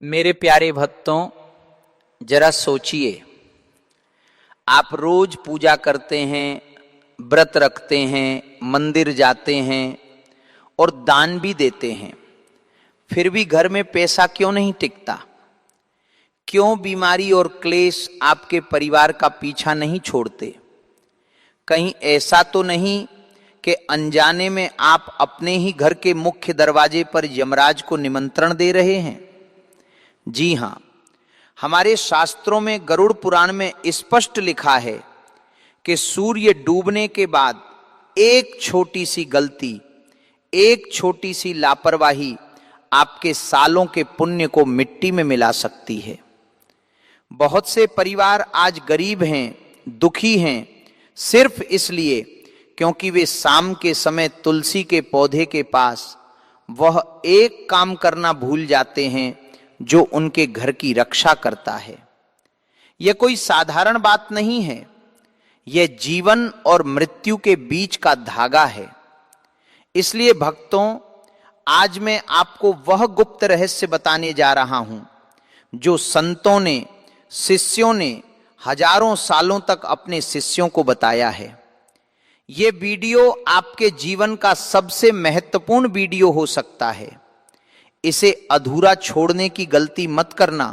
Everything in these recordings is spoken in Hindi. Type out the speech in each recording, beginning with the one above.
मेरे प्यारे भक्तों, जरा सोचिए, आप रोज पूजा करते हैं, व्रत रखते हैं, मंदिर जाते हैं और दान भी देते हैं, फिर भी घर में पैसा क्यों नहीं टिकता? क्यों बीमारी और क्लेश आपके परिवार का पीछा नहीं छोड़ते? कहीं ऐसा तो नहीं कि अनजाने में आप अपने ही घर के मुख्य दरवाजे पर यमराज को निमंत्रण दे रहे हैं? जी हां, हमारे शास्त्रों में गरुड़ पुराण में स्पष्ट लिखा है कि सूर्य डूबने के बाद एक छोटी सी गलती, एक छोटी सी लापरवाही आपके सालों के पुण्य को मिट्टी में मिला सकती है। बहुत से परिवार आज गरीब हैं, दुखी हैं, सिर्फ इसलिए क्योंकि वे शाम के समय तुलसी के पौधे के पास वह एक काम करना भूल जाते हैं जो उनके घर की रक्षा करता है। यह कोई साधारण बात नहीं है, यह जीवन और मृत्यु के बीच का धागा है। इसलिए भक्तों, आज मैं आपको वह गुप्त रहस्य बताने जा रहा हूं जो संतों ने, शिष्यों ने हजारों सालों तक अपने शिष्यों को बताया है। यह वीडियो आपके जीवन का सबसे महत्वपूर्ण वीडियो हो सकता है। इसे अधूरा छोड़ने की गलती मत करना,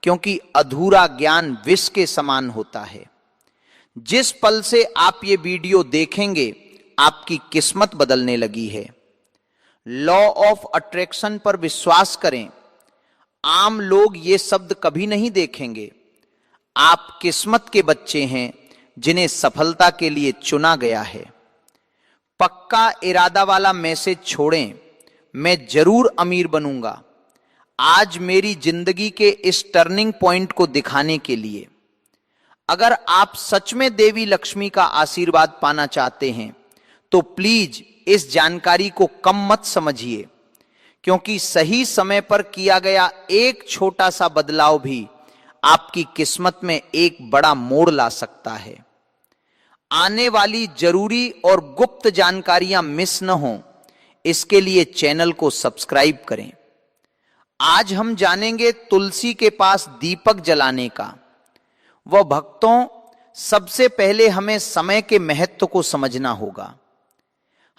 क्योंकि अधूरा ज्ञान विष के समान होता है। जिस पल से आप ये वीडियो देखेंगे, आपकी किस्मत बदलने लगी है। लॉ ऑफ अट्रैक्शन पर विश्वास करें। आम लोग ये शब्द कभी नहीं देखेंगे। आप किस्मत के बच्चे हैं जिन्हें सफलता के लिए चुना गया है। पक्का इरादा वाला मैसेज छोड़ें, मैं जरूर अमीर बनूंगा, आज मेरी जिंदगी के इस टर्निंग पॉइंट को दिखाने के लिए। अगर आप सच में देवी लक्ष्मी का आशीर्वाद पाना चाहते हैं तो प्लीज इस जानकारी को कम मत समझिए, क्योंकि सही समय पर किया गया एक छोटा सा बदलाव भी आपकी किस्मत में एक बड़ा मोड़ ला सकता है। आने वाली जरूरी और गुप्त जानकारियां मिस न हों, इसके लिए चैनल को सब्सक्राइब करें। आज हम जानेंगे तुलसी के पास दीपक जलाने का। वह भक्तों, सबसे पहले हमें समय के महत्व को समझना होगा।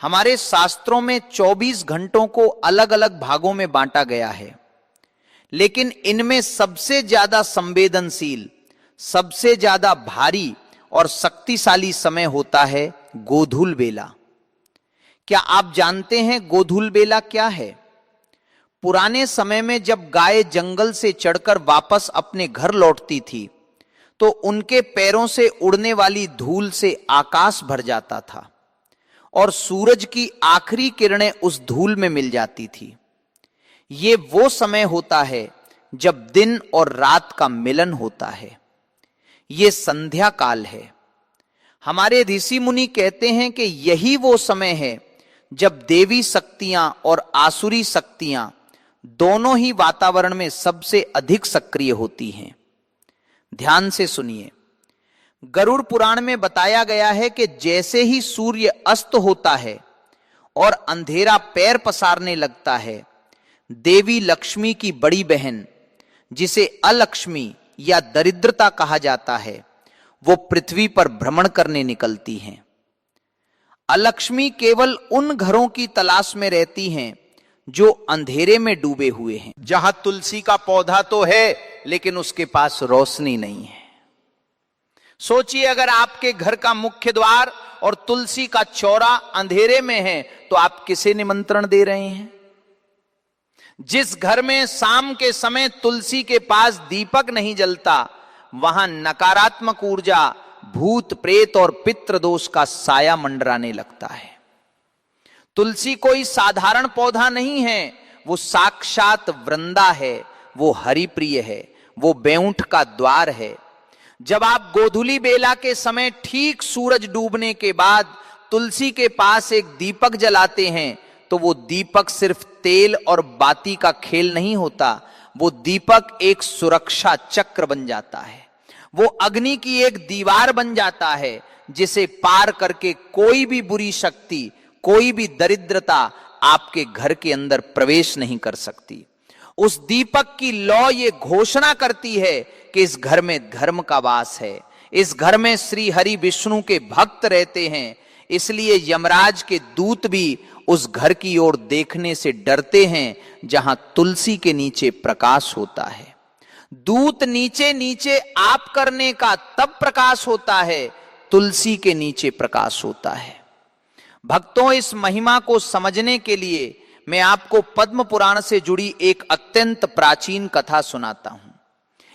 हमारे शास्त्रों में 24 घंटों को अलग अलग भागों में बांटा गया है, लेकिन इनमें सबसे ज्यादा संवेदनशील, सबसे ज्यादा भारी और शक्तिशाली समय होता है गोधूल बेला। क्या आप जानते हैं गोधूल बेला क्या है? पुराने समय में जब गाय जंगल से चढ़कर वापस अपने घर लौटती थी तो उनके पैरों से उड़ने वाली धूल से आकाश भर जाता था और सूरज की आखिरी किरणें उस धूल में मिल जाती थी। ये वो समय होता है जब दिन और रात का मिलन होता है। ये संध्या काल है। हमारे ऋषि मुनि कहते हैं कि यही वो समय है जब देवी शक्तियां और आसुरी शक्तियां दोनों ही वातावरण में सबसे अधिक सक्रिय होती हैं। ध्यान से सुनिए। गरुड़ पुराण में बताया गया है कि जैसे ही सूर्य अस्त होता है और अंधेरा पैर पसारने लगता है, देवी लक्ष्मी की बड़ी बहन, जिसे अलक्ष्मी या दरिद्रता कहा जाता है, वो पृथ्वी पर भ्रमण करने निकलती हैं। अलक्ष्मी केवल उन घरों की तलाश में रहती हैं जो अंधेरे में डूबे हुए हैं, जहां तुलसी का पौधा तो है लेकिन उसके पास रोशनी नहीं है। सोचिए, अगर आपके घर का मुख्य द्वार और तुलसी का चौरा अंधेरे में है तो आप किसे निमंत्रण दे रहे हैं? जिस घर में शाम के समय तुलसी के पास दीपक नहीं जलता, वहां नकारात्मक ऊर्जा, भूत प्रेत और पितृदोष का साया मंडराने लगता है। तुलसी कोई साधारण पौधा नहीं है, वो साक्षात वृंदा है, वो हरिप्रिय है, वो बैकुंठ का द्वार है। जब आप गोधूली बेला के समय ठीक सूरज डूबने के बाद तुलसी के पास एक दीपक जलाते हैं तो वो दीपक सिर्फ तेल और बाती का खेल नहीं होता, वो दीपक एक सुरक्षा चक्र बन जाता है। वो अग्नि की एक दीवार बन जाता है जिसे पार करके कोई भी बुरी शक्ति, कोई भी दरिद्रता आपके घर के अंदर प्रवेश नहीं कर सकती। उस दीपक की लौ ये घोषणा करती है कि इस घर में धर्म का वास है, इस घर में श्री हरि विष्णु के भक्त रहते हैं। इसलिए यमराज के दूत भी उस घर की ओर देखने से डरते हैं जहां तुलसी के नीचे प्रकाश होता है। दूत नीचे नीचे आप करने का तब प्रकाश होता है, तुलसी के नीचे प्रकाश होता है। भक्तों, इस महिमा को समझने के लिए मैं आपको पद्म पुराण से जुड़ी एक अत्यंत प्राचीन कथा सुनाता हूं।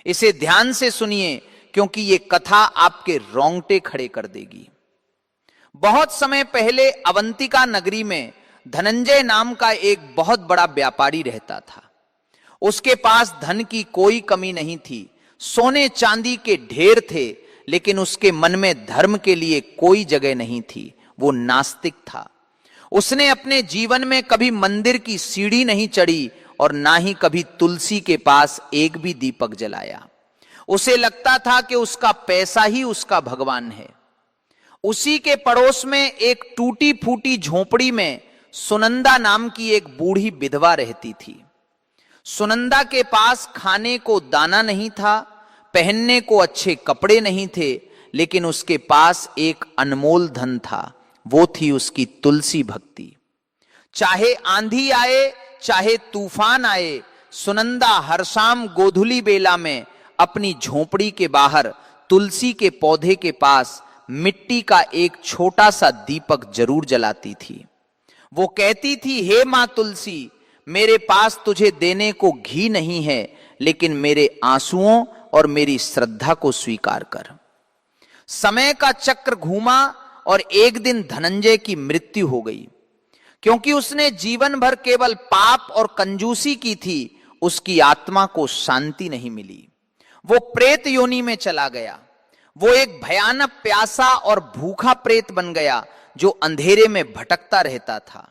इसे ध्यान से सुनिए, क्योंकि ये कथा आपके रोंगटे खड़े कर देगी। बहुत समय पहले अवंतिका नगरी में धनंजय नाम का एक बहुत बड़ा व्यापारी रहता था। उसके पास धन की कोई कमी नहीं थी, सोने चांदी के ढेर थे, लेकिन उसके मन में धर्म के लिए कोई जगह नहीं थी। वो नास्तिक था। उसने अपने जीवन में कभी मंदिर की सीढ़ी नहीं चढ़ी और ना ही कभी तुलसी के पास एक भी दीपक जलाया। उसे लगता था कि उसका पैसा ही उसका भगवान है। उसी के पड़ोस में एक टूटी फूटी झोपड़ी में सुनंदा नाम की एक बूढ़ी विधवा रहती थी। सुनंदा के पास खाने को दाना नहीं था, पहनने को अच्छे कपड़े नहीं थे, लेकिन उसके पास एक अनमोल धन था, वो थी उसकी तुलसी भक्ति। चाहे आंधी आए, चाहे तूफान आए, सुनंदा हर शाम गोधुली बेला में अपनी झोपड़ी के बाहर तुलसी के पौधे के पास मिट्टी का एक छोटा सा दीपक जरूर जलाती थी। वो कहती थी, हे मां तुलसी, मेरे पास तुझे देने को घी नहीं है, लेकिन मेरे आंसुओं और मेरी श्रद्धा को स्वीकार कर। समय का चक्र घूमा और एक दिन धनंजय की मृत्यु हो गई। क्योंकि उसने जीवन भर केवल पाप और कंजूसी की थी, उसकी आत्मा को शांति नहीं मिली। वो प्रेत योनि में चला गया। वो एक भयानक प्यासा और भूखा प्रेत बन गया जो अंधेरे में भटकता रहता था।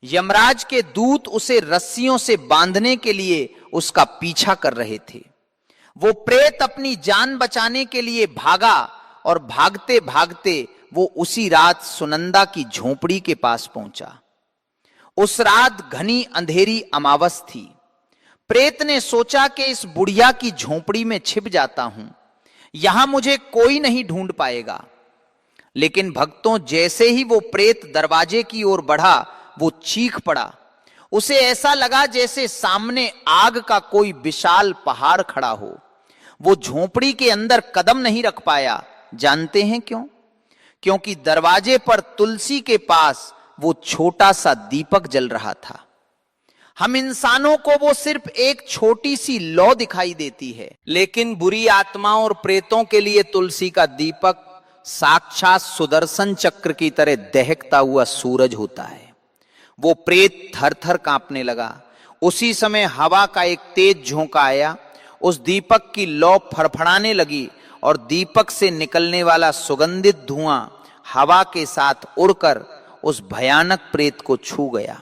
यमराज के दूत उसे रस्सियों से बांधने के लिए उसका पीछा कर रहे थे। वो प्रेत अपनी जान बचाने के लिए भागा और भागते भागते वो उसी रात सुनंदा की झोपड़ी के पास पहुंचा। उस रात घनी अंधेरी अमावस थी। प्रेत ने सोचा कि इस बुढ़िया की झोपड़ी में छिप जाता हूं, यहां मुझे कोई नहीं ढूंढ पाएगा। लेकिन भक्तों, जैसे ही वो प्रेत दरवाजे की ओर बढ़ा, वो चीख पड़ा। उसे ऐसा लगा जैसे सामने आग का कोई विशाल पहाड़ खड़ा हो। वो झोपड़ी के अंदर कदम नहीं रख पाया। जानते हैं क्यों? क्योंकि दरवाजे पर तुलसी के पास वो छोटा सा दीपक जल रहा था। हम इंसानों को वो सिर्फ एक छोटी सी लौ दिखाई देती है, लेकिन बुरी आत्माओं और प्रेतों के लिए तुलसी का दीपक साक्षात सुदर्शन चक्र की तरह दहकता हुआ सूरज होता है। वो प्रेत थर थर कांपने लगा। उसी समय हवा का एक तेज झोंका आया। उस दीपक की लौ फड़फड़ाने लगी और दीपक से निकलने वाला सुगंधित धुआं हवा के साथ उड़कर उस भयानक प्रेत को छू गया।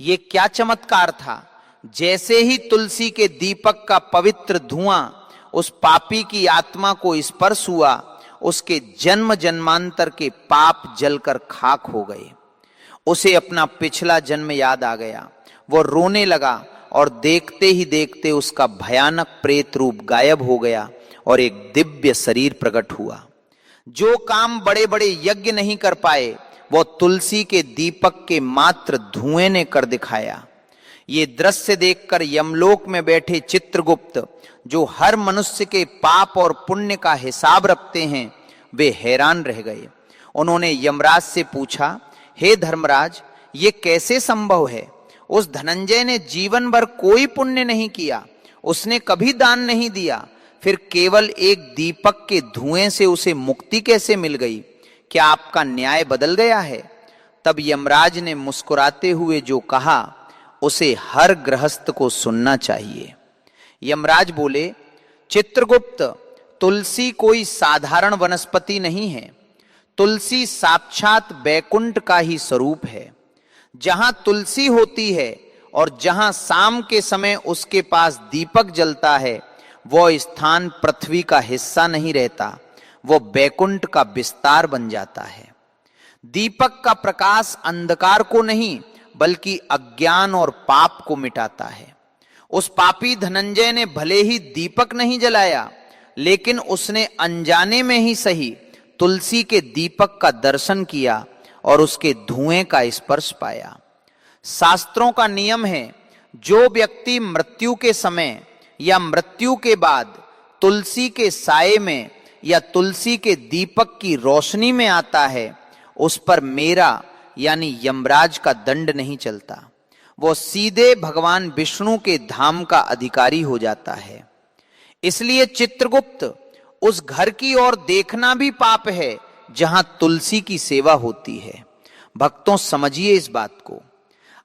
ये क्या चमत्कार था! जैसे ही तुलसी के दीपक का पवित्र धुआं उस पापी की आत्मा को स्पर्श हुआ, उसके जन्म जन्मांतर के पाप जलकर खाक हो गए। उसे अपना पिछला जन्म याद आ गया। वो रोने लगा और देखते ही देखते उसका भयानक प्रेत रूप गायब हो गया और एक दिव्य शरीर प्रकट हुआ। जो काम बड़े बड़े यज्ञ नहीं कर पाए, वो तुलसी के दीपक के मात्र धुएं ने कर दिखाया। ये दृश्य देखकर यमलोक में बैठे चित्रगुप्त, जो हर मनुष्य के पाप और पुण्य का हिसाब रखते हैं, वे हैरान रह गए। उन्होंने यमराज से पूछा, हे धर्मराज, ये कैसे संभव है? उस धनंजय ने जीवन भर कोई पुण्य नहीं किया, उसने कभी दान नहीं दिया, फिर केवल एक दीपक के धुएं से उसे मुक्ति कैसे मिल गई? क्या आपका न्याय बदल गया है? तब यमराज ने मुस्कुराते हुए जो कहा, उसे हर गृहस्थ को सुनना चाहिए। यमराज बोले, चित्रगुप्त, तुलसी कोई साधारण वनस्पति नहीं है। तुलसी साक्षात बैकुंठ का ही स्वरूप है। जहां तुलसी होती है और जहां शाम के समय उसके पास दीपक जलता है, वह स्थान पृथ्वी का हिस्सा नहीं रहता, वो बैकुंठ का विस्तार बन जाता है। दीपक का प्रकाश अंधकार को नहीं, बल्कि अज्ञान और पाप को मिटाता है। उस पापी धनंजय ने भले ही दीपक नहीं जलाया, लेकिन उसने अनजाने में ही सही तुलसी के दीपक का दर्शन किया और उसके धुएं का स्पर्श पाया। शास्त्रों का नियम है, जो व्यक्ति मृत्यु के समय या मृत्यु के बाद तुलसी के साये में या तुलसी के दीपक की रोशनी में आता है, उस पर मेरा यानी यमराज का दंड नहीं चलता। वो सीधे भगवान विष्णु के धाम का अधिकारी हो जाता है। इसलिए चित्रगुप्त, उस घर की ओर देखना भी पाप है जहां तुलसी की सेवा होती है। भक्तों, समझिए इस बात को।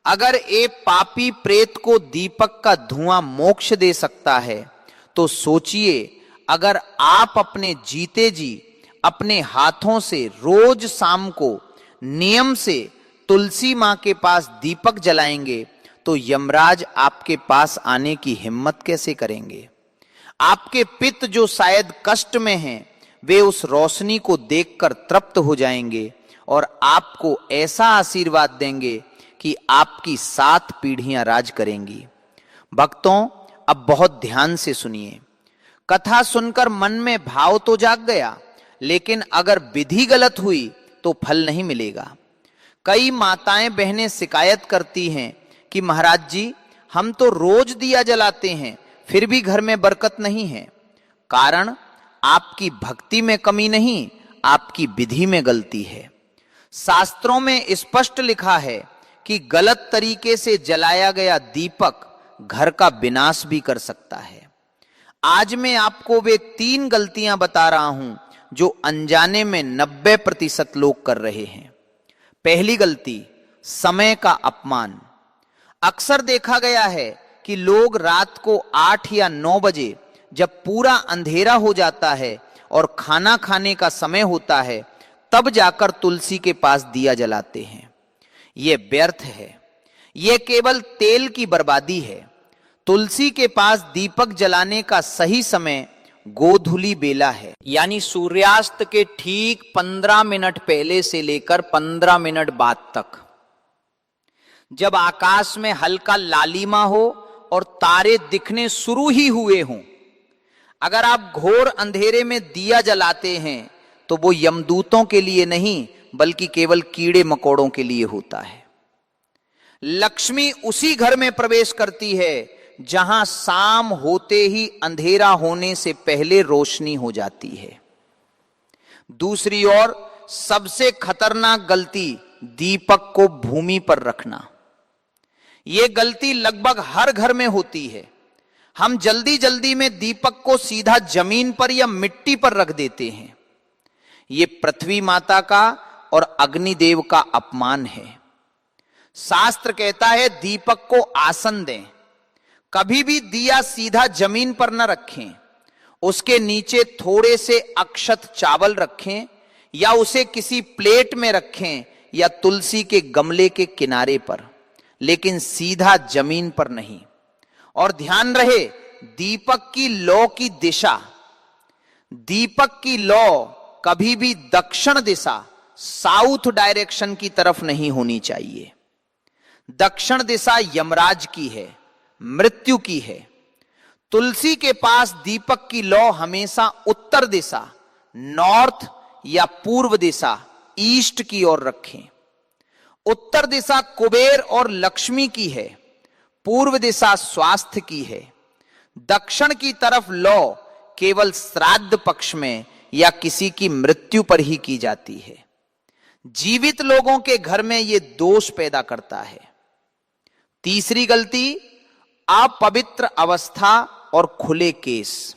अगर एक पापी प्रेत को दीपक का धुआं मोक्ष दे सकता है, तो सोचिए अगर आप अपने जीते जी अपने हाथों से रोज शाम को नियम से तुलसी मां के पास दीपक जलाएंगे, तो यमराज आपके पास आने की हिम्मत कैसे करेंगे? आपके पिता जो शायद कष्ट में हैं, वे उस रोशनी को देखकर तृप्त हो जाएंगे और आपको ऐसा आशीर्वाद देंगे कि आपकी 7 पीढ़ियां राज करेंगी। भक्तों, अब बहुत ध्यान से सुनिए। कथा सुनकर मन में भाव तो जाग गया, लेकिन अगर विधि गलत हुई तो फल नहीं मिलेगा। कई माताएं बहनें शिकायत करती हैं कि महाराज जी, हम तो रोज दिया जलाते हैं, फिर भी घर में बरकत नहीं है। कारण आपकी भक्ति में कमी नहीं, आपकी विधि में गलती है। शास्त्रों में स्पष्ट लिखा है कि गलत तरीके से जलाया गया दीपक घर का विनाश भी कर सकता है। आज मैं आपको वे 3 गलतियां बता रहा हूं जो अनजाने में 90% लोग कर रहे हैं। पहली गलती, समय का अपमान। अक्सर देखा गया है कि लोग रात को 8 या 9 बजे, जब पूरा अंधेरा हो जाता है और खाना खाने का समय होता है, तब जाकर तुलसी के पास दिया जलाते हैं। यह व्यर्थ है, यह केवल तेल की बर्बादी है। तुलसी के पास दीपक जलाने का सही समय गोधूली बेला है, यानी सूर्यास्त के ठीक 15 मिनट पहले से लेकर 15 मिनट बाद तक, जब आकाश में हल्का लालिमा हो और तारे दिखने शुरू ही हुए हों। अगर आप घोर अंधेरे में दिया जलाते हैं तो वो यमदूतों के लिए नहीं, बल्कि केवल कीड़े मकोड़ों के लिए होता है। लक्ष्मी उसी घर में प्रवेश करती है जहां शाम होते ही अंधेरा होने से पहले रोशनी हो जाती है। दूसरी ओर सबसे खतरनाक गलती, दीपक को भूमि पर रखना। यह गलती लगभग हर घर में होती है। हम जल्दी जल्दी में दीपक को सीधा जमीन पर या मिट्टी पर रख देते हैं। यह पृथ्वी माता का और अग्निदेव का अपमान है। शास्त्र कहता है दीपक को आसन दें। कभी भी दिया सीधा जमीन पर न रखें, उसके नीचे थोड़े से अक्षत चावल रखें या उसे किसी प्लेट में रखें या तुलसी के गमले के किनारे पर, लेकिन सीधा जमीन पर नहीं। और ध्यान रहे, दीपक की लौ की दिशा, दीपक की लौ कभी भी दक्षिण दिशा, साउथ डायरेक्शन की तरफ नहीं होनी चाहिए। दक्षिण दिशा यमराज की है, मृत्यु की है। तुलसी के पास दीपक की लौ हमेशा उत्तर दिशा, नॉर्थ या पूर्व दिशा, ईस्ट की ओर रखें। उत्तर दिशा कुबेर और लक्ष्मी की है, पूर्व दिशा स्वास्थ्य की है। दक्षिण की तरफ लौ केवल श्राद्ध पक्ष में या किसी की मृत्यु पर ही की जाती है। जीवित लोगों के घर में यह दोष पैदा करता है। तीसरी गलती, अपवित्र अवस्था और खुले केस।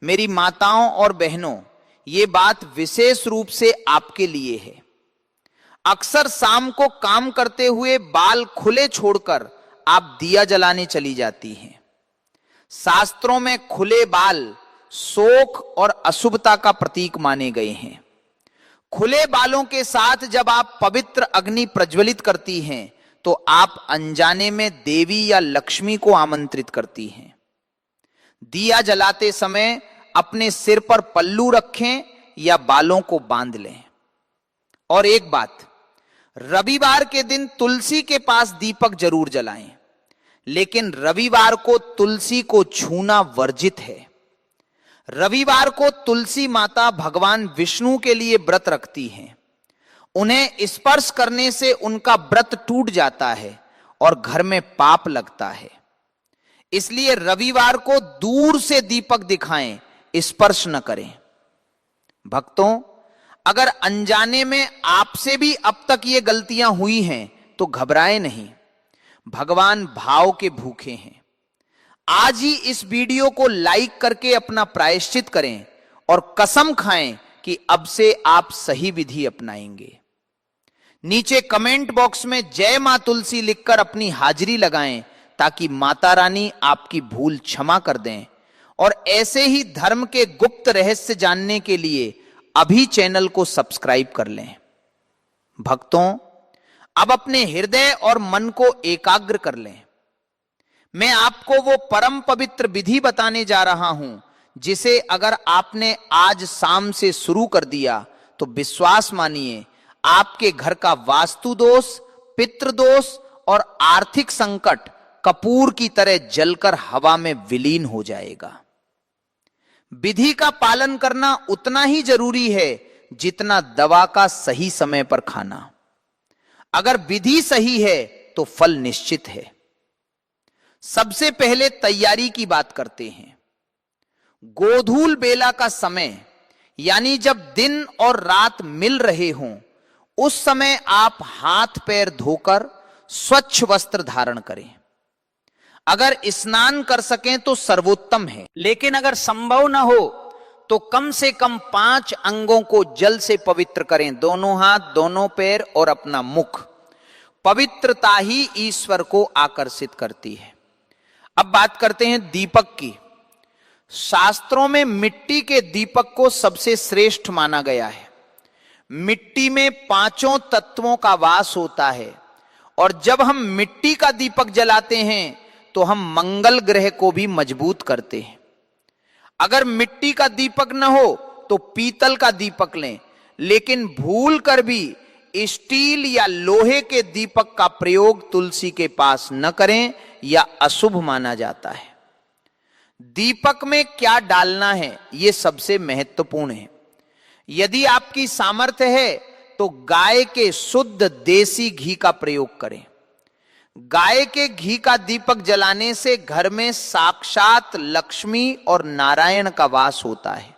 मेरी माताओं और बहनों, यह बात विशेष रूप से आपके लिए है। अक्सर शाम को काम करते हुए बाल खुले छोड़कर आप दिया जलाने चली जाती हैं। शास्त्रों में खुले बाल शोक और अशुभता का प्रतीक माने गए हैं। खुले बालों के साथ जब आप पवित्र अग्नि प्रज्वलित करती हैं, तो आप अनजाने में देवी या लक्ष्मी को आमंत्रित करती हैं। दिया जलाते समय अपने सिर पर पल्लू रखें या बालों को बांध लें। और एक बात, रविवार के दिन तुलसी के पास दीपक जरूर जलाएं, लेकिन रविवार को तुलसी को छूना वर्जित है। रविवार को तुलसी माता भगवान विष्णु के लिए व्रत रखती हैं। उन्हें स्पर्श करने से उनका व्रत टूट जाता है और घर में पाप लगता है। इसलिए रविवार को दूर से दीपक दिखाएं, स्पर्श न करें। भक्तों, अगर अनजाने में आपसे भी अब तक ये गलतियां हुई हैं तो घबराएं नहीं, भगवान भाव के भूखे हैं। आज ही इस वीडियो को लाइक करके अपना प्रायश्चित करें और कसम खाएं कि अब से आप सही विधि अपनाएंगे। नीचे कमेंट बॉक्स में जय मां तुलसी लिखकर अपनी हाजिरी लगाएं ताकि माता रानी आपकी भूल क्षमा कर दें। और ऐसे ही धर्म के गुप्त रहस्य जानने के लिए अभी चैनल को सब्सक्राइब कर लें। भक्तों, अब अपने हृदय और मन को एकाग्र कर लें। मैं आपको वो परम पवित्र विधि बताने जा रहा हूं जिसे अगर आपने आज शाम से शुरू कर दिया तो विश्वास मानिए आपके घर का वास्तु दोष, पितृदोष और आर्थिक संकट कपूर की तरह जलकर हवा में विलीन हो जाएगा। विधि का पालन करना उतना ही जरूरी है जितना दवा का सही समय पर खाना। अगर विधि सही है तो फल निश्चित है। सबसे पहले तैयारी की बात करते हैं। गोधूल बेला का समय, यानी जब दिन और रात मिल रहे हों, उस समय आप हाथ पैर धोकर स्वच्छ वस्त्र धारण करें। अगर स्नान कर सकें तो सर्वोत्तम है, लेकिन अगर संभव न हो तो कम से कम 5 अंगों को जल से पवित्र करें। दोनों हाथ, दोनों पैर और अपना मुख। पवित्रता ही ईश्वर को आकर्षित करती है। अब बात करते हैं दीपक की। शास्त्रों में मिट्टी के दीपक को सबसे श्रेष्ठ माना गया है। मिट्टी में 5 तत्वों का वास होता है और जब हम मिट्टी का दीपक जलाते हैं तो हम मंगल ग्रह को भी मजबूत करते हैं। अगर मिट्टी का दीपक न हो तो पीतल का दीपक लें, लेकिन भूल कर भी स्टील या लोहे के दीपक का प्रयोग तुलसी के पास न करें या अशुभ माना जाता है। दीपक में क्या डालना है यह सबसे महत्वपूर्ण है। यदि आपकी सामर्थ्य है तो गाय के शुद्ध देसी घी का प्रयोग करें। गाय के घी का दीपक जलाने से घर में साक्षात लक्ष्मी और नारायण का वास होता है।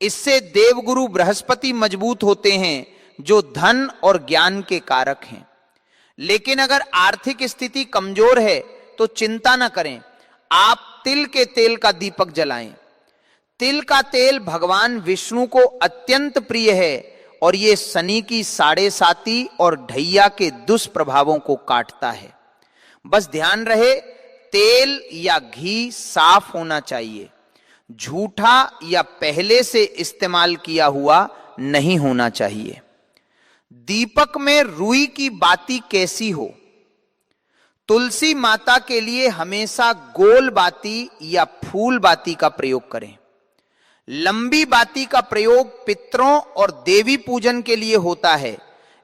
इससे देवगुरु बृहस्पति मजबूत होते हैं जो धन और ज्ञान के कारक हैं। लेकिन अगर आर्थिक स्थिति कमजोर है तो चिंता न करें, आप तिल के तेल का दीपक जलाएं। तिल का तेल भगवान विष्णु को अत्यंत प्रिय है और ये शनि की 7.5 और ढैया के दुष्प्रभावों को काटता है। बस ध्यान रहे, तेल या घी साफ होना चाहिए, झूठा या पहले से इस्तेमाल किया हुआ नहीं होना चाहिए। दीपक में रुई की बाती कैसी हो? तुलसी माता के लिए हमेशा गोल बाती या फूल बाती का प्रयोग करें। लंबी बाती का प्रयोग पितरों और देवी पूजन के लिए होता है,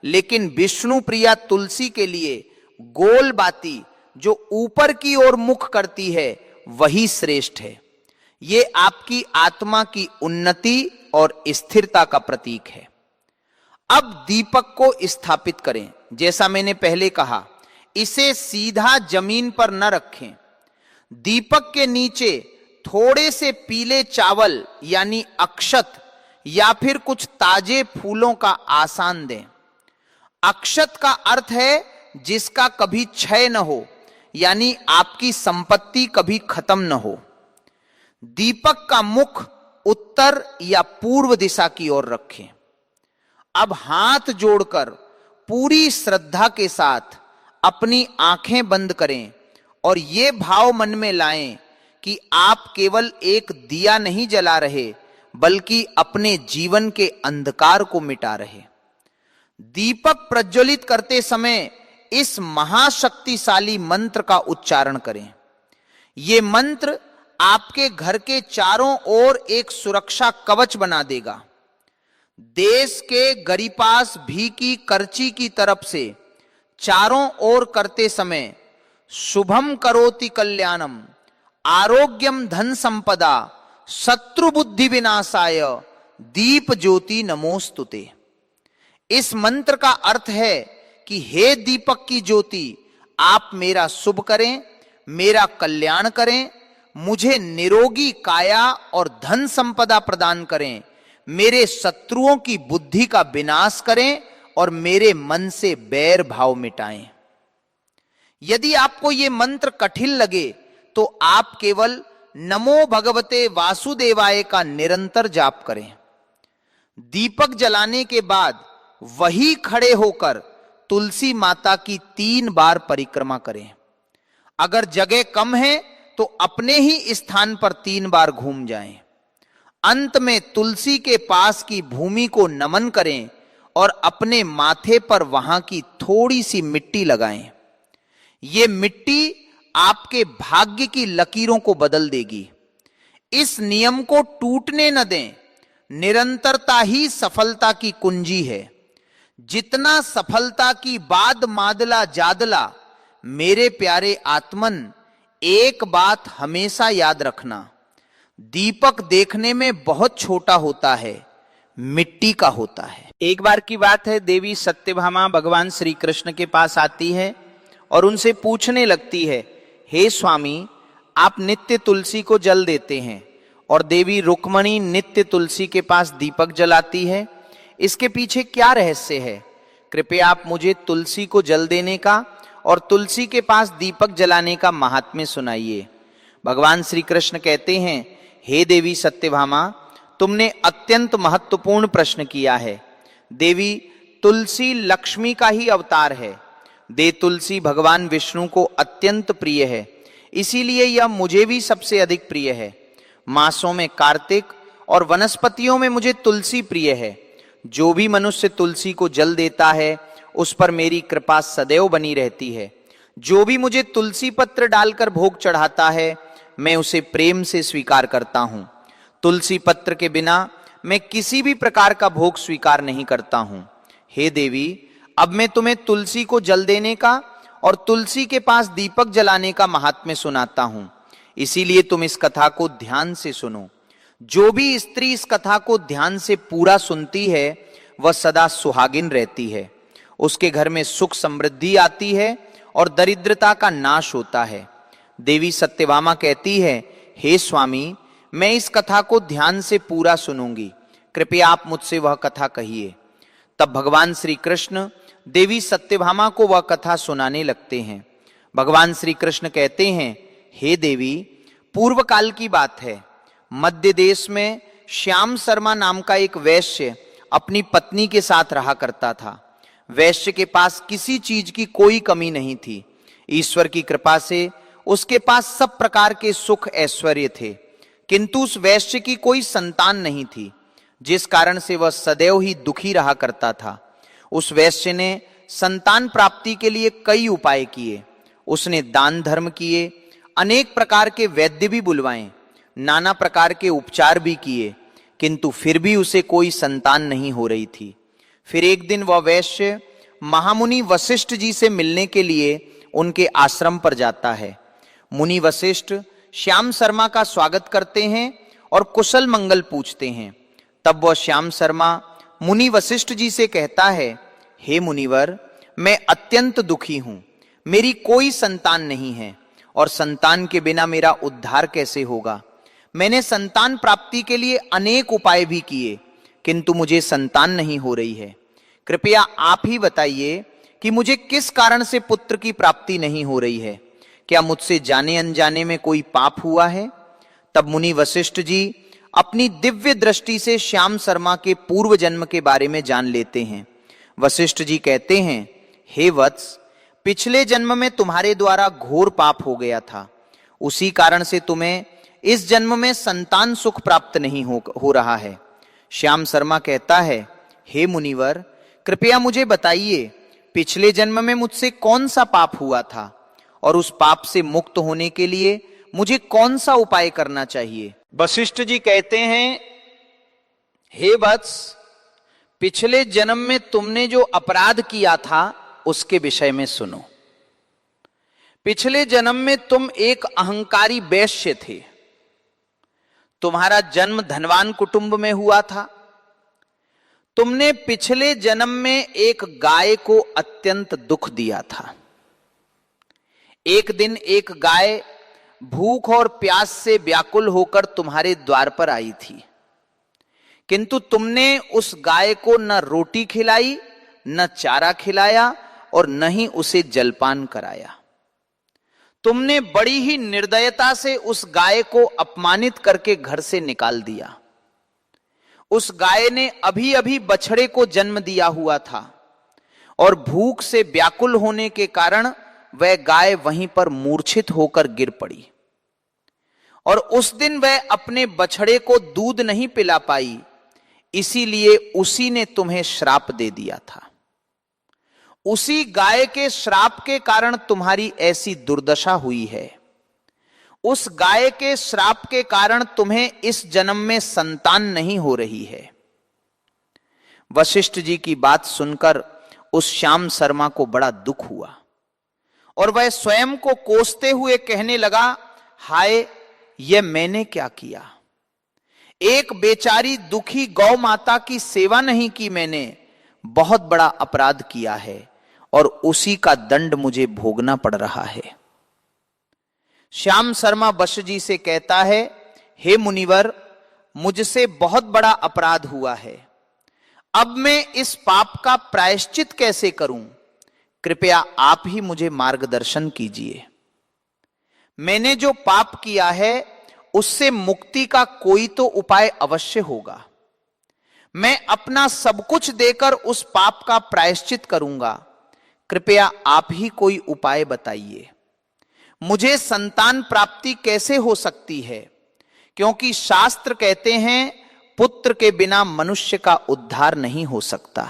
लेकिन विष्णु प्रिया तुलसी के लिए गोल बाती जो ऊपर की ओर मुख करती है वही श्रेष्ठ है। ये आपकी आत्मा की उन्नति और स्थिरता का प्रतीक है। अब दीपक को स्थापित करें। जैसा मैंने पहले कहा, इसे सीधा जमीन पर न रखें। दीपक के नीचे थोड़े से पीले चावल यानी अक्षत या फिर कुछ ताजे फूलों का आसान दें। अक्षत का अर्थ है जिसका कभी क्षय न हो, यानी आपकी संपत्ति कभी खत्म न हो। दीपक का मुख उत्तर या पूर्व दिशा की ओर रखें। अब हाथ जोड़कर पूरी श्रद्धा के साथ अपनी आंखें बंद करें और ये भाव मन में लाएं कि आप केवल एक दिया नहीं जला रहे, बल्कि अपने जीवन के अंधकार को मिटा रहे। दीपक प्रज्वलित करते समय इस महाशक्तिशाली मंत्र का उच्चारण करें। यह मंत्र आपके घर के चारों ओर एक सुरक्षा कवच बना देगा। देश के गरीपास भी की करची की तरफ से चारों ओर करते समय शुभम करोति कल्याणम, आरोग्यम धन संपदा, शत्रु बुद्धि विनाशाय, दीप ज्योति नमोस्तुते। इस मंत्र का अर्थ है कि हे दीपक की ज्योति, आप मेरा शुभ करें, मेरा कल्याण करें, मुझे निरोगी काया और धन संपदा प्रदान करें, मेरे शत्रुओं की बुद्धि का विनाश करें और मेरे मन से बैर भाव मिटाएं। यदि आपको यह मंत्र कठिन लगे तो आप केवल नमो भगवते वासुदेवाय का निरंतर जाप करें। दीपक जलाने के बाद वही खड़े होकर तुलसी माता की 3 बार परिक्रमा करें। अगर जगह कम है तो अपने ही स्थान पर 3 बार घूम जाएं। अंत में तुलसी के पास की भूमि को नमन करें और अपने माथे पर वहां की थोड़ी सी मिट्टी लगाएं। यह मिट्टी आपके भाग्य की लकीरों को बदल देगी। इस नियम को टूटने न दें। निरंतरता ही सफलता की कुंजी है। जितना सफलता की बाद मादला जादला, मेरे प्यारे आत्मन, एक बात हमेशा याद रखना, दीपक देखने में बहुत छोटा होता है, मिट्टी का होता है। एक बार की बात है, देवी सत्यभामा भगवान श्री कृष्ण के पास आती है और उनसे पूछने लगती है, हे स्वामी, आप नित्य तुलसी को जल देते हैं और देवी रुक्मणी नित्य तुलसी के पास दीपक जलाती है, इसके पीछे क्या रहस्य है? कृपया आप मुझे तुलसी को जल देने का और तुलसी के पास दीपक जलाने का महात्म्य सुनाइए। भगवान श्री कृष्ण कहते हैं, हे देवी सत्यभामा, तुमने अत्यंत महत्वपूर्ण प्रश्न किया है। देवी, तुलसी लक्ष्मी का ही अवतार है। दे तुलसी भगवान विष्णु को अत्यंत प्रिय है, इसीलिए यह मुझे भी सबसे अधिक प्रिय है। मासों में कार्तिक और वनस्पतियों में मुझे तुलसी प्रिय है। जो भी मनुष्य तुलसी को जल देता है उस पर मेरी कृपा सदैव बनी रहती है। जो भी मुझे तुलसी पत्र डालकर भोग चढ़ाता है मैं उसे प्रेम से स्वीकार करता हूं। तुलसी पत्र के बिना मैं किसी भी प्रकार का भोग स्वीकार नहीं करता हूं। हे देवी, अब मैं तुम्हें तुलसी को जल देने का और तुलसी के पास दीपक जलाने का महात्म्य सुनाता हूं, इसीलिए तुम इस कथा को ध्यान से सुनो। जो भी स्त्री इस कथा को ध्यान से पूरा सुनती है वह सदा सुहागिन रहती है। उसके घर में सुख समृद्धि आती है और दरिद्रता का नाश होता है। देवी सत्यभामा कहती है, हे स्वामी, मैं इस कथा को ध्यान से पूरा सुनूंगी, कृपया आप मुझसे वह कथा कहिए। तब भगवान श्री कृष्ण देवी सत्यभामा को वह कथा सुनाने लगते हैं। भगवान श्री कृष्ण कहते हैं, हे देवी, पूर्व काल की बात है। मध्य देश में श्याम शर्मा नाम का एक वैश्य अपनी पत्नी के साथ रहा करता था। वैश्य के पास किसी चीज की कोई कमी नहीं थी। ईश्वर की कृपा से उसके पास सब प्रकार के सुख ऐश्वर्य थे, किंतु उस वैश्य की कोई संतान नहीं थी, जिस कारण से वह सदैव ही दुखी रहा करता था। उस वैश्य ने संतान प्राप्ति के लिए कई उपाय किए। उसने दान धर्म किए, अनेक प्रकार के वैद्य भी बुलवाए, नाना प्रकार के उपचार भी किए, किंतु फिर भी उसे कोई संतान नहीं हो रही थी। फिर एक दिन वह वैश्य महामुनि वशिष्ठ जी से मिलने के लिए उनके आश्रम पर जाता है। मुनि वशिष्ठ श्याम शर्मा का स्वागत करते हैं और कुशल मंगल पूछते हैं। तब वह श्याम शर्मा मुनि वशिष्ठ जी से कहता है, हे मुनिवर, मैं अत्यंत दुखी हूं, मेरी कोई संतान नहीं है और संतान के बिना मेरा उद्धार कैसे होगा। मैंने संतान प्राप्ति के लिए अनेक उपाय भी किए, किंतु मुझे संतान नहीं हो रही है। कृपया आप ही बताइए कि मुझे किस कारण से पुत्र की प्राप्ति नहीं हो रही है। क्या मुझसे जाने अनजाने में कोई पाप हुआ है? तब मुनि वशिष्ठ जी अपनी दिव्य दृष्टि से श्याम शर्मा के पूर्व जन्म के बारे में जान लेते हैं। वशिष्ठ जी कहते हैं, हे वत्स, पिछले जन्म में तुम्हारे द्वारा घोर पाप हो गया था, उसी कारण से तुम्हें इस जन्म में संतान सुख प्राप्त नहीं हो रहा है। श्याम शर्मा कहता है, हे मुनिवर, कृपया मुझे बताइए, पिछले जन्म में मुझसे कौन सा पाप हुआ था और उस पाप से मुक्त होने के लिए मुझे कौन सा उपाय करना चाहिए। वशिष्ठ जी कहते हैं, हे वत्स, पिछले जन्म में तुमने जो अपराध किया था उसके विषय में सुनो। पिछले जन्म में तुम एक अहंकारी वैश्य थे, तुम्हारा जन्म धनवान कुटुंब में हुआ था। तुमने पिछले जन्म में एक गाय को अत्यंत दुख दिया था। एक दिन एक गाय भूख और प्यास से व्याकुल होकर तुम्हारे द्वार पर आई थी, किंतु तुमने उस गाय को न रोटी खिलाई, न चारा खिलाया और न ही उसे जलपान कराया। तुमने बड़ी ही निर्दयता से उस गाय को अपमानित करके घर से निकाल दिया। उस गाय ने अभी अभी बछड़े को जन्म दिया हुआ था और भूख से व्याकुल होने के कारण वह गाय वहीं पर मूर्छित होकर गिर पड़ी और उस दिन वह अपने बछड़े को दूध नहीं पिला पाई, इसीलिए उसी ने तुम्हें श्राप दे दिया था। उसी गाय के श्राप के कारण तुम्हारी ऐसी दुर्दशा हुई है। उस गाय के श्राप के कारण तुम्हें इस जन्म में संतान नहीं हो रही है। वशिष्ठ जी की बात सुनकर उस श्याम शर्मा को बड़ा दुख हुआ और वह स्वयं को कोसते हुए कहने लगा, हाय, यह मैंने क्या किया? एक बेचारी दुखी गौ माता की सेवा नहीं की मैंने, बहुत बड़ा अपराध किया है और उसी का दंड मुझे भोगना पड़ रहा है। श्याम शर्मा वश जी से कहता है, हे मुनिवर, मुझसे बहुत बड़ा अपराध हुआ है। अब मैं इस पाप का प्रायश्चित कैसे करूं? कृपया आप ही मुझे मार्गदर्शन कीजिए। मैंने जो पाप किया है उससे मुक्ति का कोई तो उपाय अवश्य होगा। मैं अपना सब कुछ देकर उस पाप का प्रायश्चित करूंगा। कृपया आप ही कोई उपाय बताइए। मुझे संतान प्राप्ति कैसे हो सकती है? क्योंकि शास्त्र कहते हैं पुत्र के बिना मनुष्य का उद्धार नहीं हो सकता।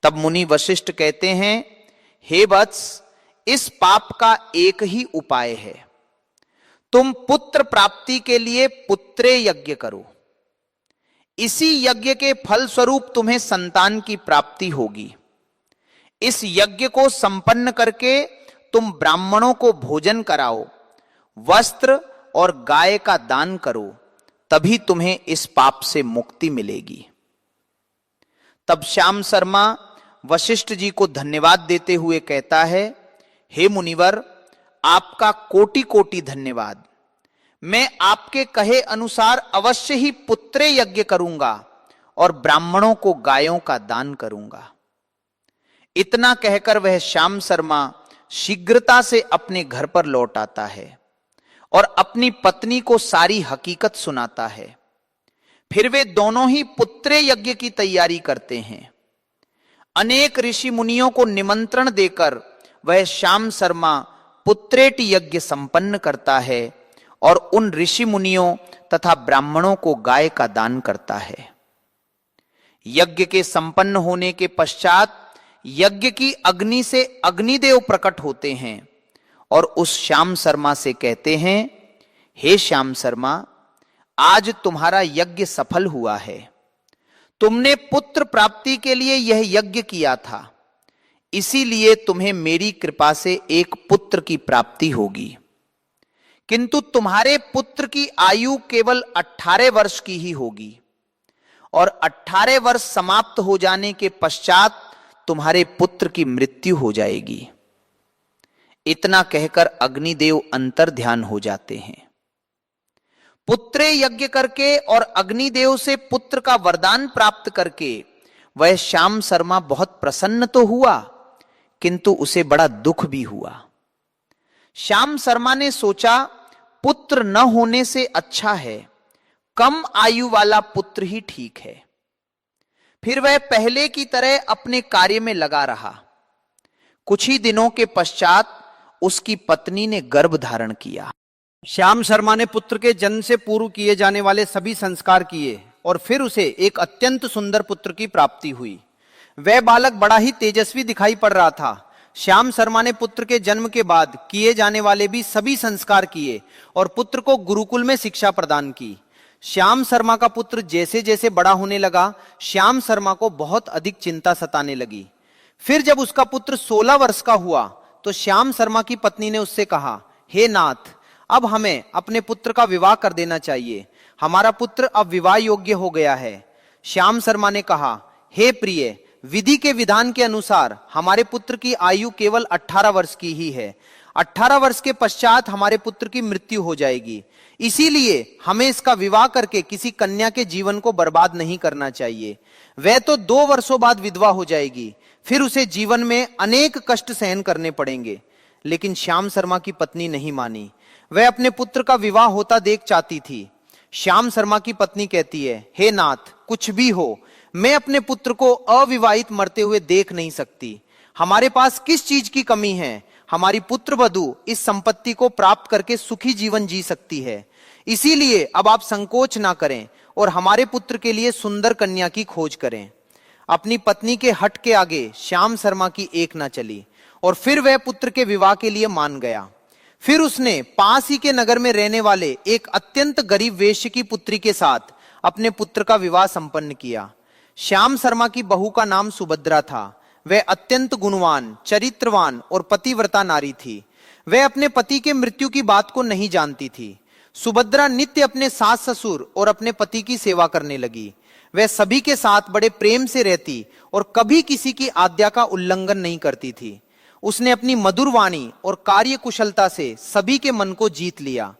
तब मुनि वशिष्ठ कहते हैं, हे वत्स, इस पाप का एक ही उपाय है। तुम पुत्र प्राप्ति के लिए पुत्रे यज्ञ करो। इसी यज्ञ के फल स्वरूप तुम्हें संतान की प्राप्ति होगी। इस यज्ञ को संपन्न करके तुम ब्राह्मणों को भोजन कराओ, वस्त्र और गाय का दान करो, तभी तुम्हें इस पाप से मुक्ति मिलेगी। तब श्याम शर्मा वशिष्ठ जी को धन्यवाद देते हुए कहता है, हे मुनिवर, आपका कोटि कोटि धन्यवाद। मैं आपके कहे अनुसार अवश्य ही पुत्रे यज्ञ करूंगा और ब्राह्मणों को गायों का दान करूंगा। इतना कहकर वह श्याम शर्मा शीघ्रता से अपने घर पर लौट आता है और अपनी पत्नी को सारी हकीकत सुनाता है। फिर वे दोनों ही पुत्रे यज्ञ की तैयारी करते हैं। अनेक ऋषि मुनियों को निमंत्रण देकर वह श्याम शर्मा पुत्रेटी यज्ञ संपन्न करता है और उन ऋषि मुनियों तथा ब्राह्मणों को गाय का दान करता है। यज्ञ के संपन्न होने के पश्चात यज्ञ की अग्नि से अग्निदेव प्रकट होते हैं और उस श्याम शर्मा से कहते हैं, हे श्याम शर्मा, आज तुम्हारा यज्ञ सफल हुआ है। तुमने पुत्र प्राप्ति के लिए यह यज्ञ किया था, इसीलिए तुम्हें मेरी कृपा से एक पुत्र की प्राप्ति होगी। किंतु तुम्हारे पुत्र की आयु केवल 18 वर्ष की ही होगी और 18 वर्ष समाप्त हो जाने के पश्चात तुम्हारे पुत्र की मृत्यु हो जाएगी। इतना कहकर अग्निदेव अंतर ध्यान हो जाते हैं। पुत्रे यज्ञ करके और अग्निदेव से पुत्र का वरदान प्राप्त करके वह श्याम शर्मा बहुत प्रसन्न तो हुआ, किंतु उसे बड़ा दुख भी हुआ। श्याम शर्मा ने सोचा, पुत्र न होने से अच्छा है कम आयु वाला पुत्र ही ठीक है। फिर वह पहले की तरह अपने कार्य में लगा रहा। कुछ ही दिनों के पश्चात उसकी पत्नी ने गर्भ धारण किया। श्याम शर्मा ने पुत्र के जन्म से पूर्व किए जाने वाले सभी संस्कार किए और फिर उसे एक अत्यंत सुंदर पुत्र की प्राप्ति हुई। वह बालक बड़ा ही तेजस्वी दिखाई पड़ रहा था। श्याम शर्मा ने पुत्र के जन्म के बाद किए जाने वाले भी सभी संस्कार किए और पुत्र को गुरुकुल में शिक्षा प्रदान की। श्याम शर्मा का पुत्र जैसे जैसे बड़ा होने लगा, श्याम शर्मा को बहुत अधिक चिंता सताने लगी। फिर जब उसका पुत्र 16 वर्ष का हुआ, तो श्याम शर्मा की पत्नी ने उससे कहा, हे नाथ, अब हमें अपने पुत्र का विवाह कर देना चाहिए। हमारा पुत्र अब विवाह योग्य हो गया है। श्याम शर्मा ने कहा, हे प्रिय, विधि के विधान के अनुसार हमारे पुत्र की आयु केवल 18 वर्ष की ही है। 18 वर्ष के पश्चात हमारे पुत्र की मृत्यु हो जाएगी। इसीलिए हमें इसका विवाह करके किसी कन्या के जीवन को बर्बाद नहीं करना चाहिए। वह तो 2 वर्षों बाद विधवा हो जाएगी, फिर उसे जीवन में अनेक कष्ट सहन करने पड़ेंगे। लेकिन श्याम शर्मा की पत्नी नहीं मानी। वह अपने पुत्र का विवाह होता देख चाहती थी। श्याम शर्मा की पत्नी कहती है, हे नाथ, कुछ भी हो, मैं अपने पुत्र को अविवाहित मरते हुए देख नहीं सकती। हमारे पास किस चीज की कमी है? हमारी पुत्र वधू इस संपत्ति को प्राप्त करके सुखी जीवन जी सकती है। इसीलिए अब आप संकोच ना करें और हमारे पुत्र के लिए सुंदर कन्या की खोज करें। अपनी पत्नी के हट के आगे श्याम शर्मा की एक ना चली और फिर वह पुत्र के विवाह के लिए मान गया। फिर उसने पास ही के नगर में रहने वाले एक अत्यंत गरीब वेश्य की पुत्री के साथ अपने पुत्र का विवाह संपन्न किया। श्याम शर्मा की बहू का नाम सुभद्रा था। वह अत्यंत गुणवान, चरित्रवान और पतिव्रता नारी थी। वह अपने पति के मृत्यु की बात को नहीं जानती थी। सुभद्रा नित्य अपने सास ससुर और अपने पति की सेवा करने लगी। वह सभी के साथ बड़े प्रेम से रहती और कभी किसी की आज्ञा का उल्लंघन नहीं करती थी। उसने अपनी मधुर वाणी और कार्य कुशलता से सभी के मन को जीत लिया।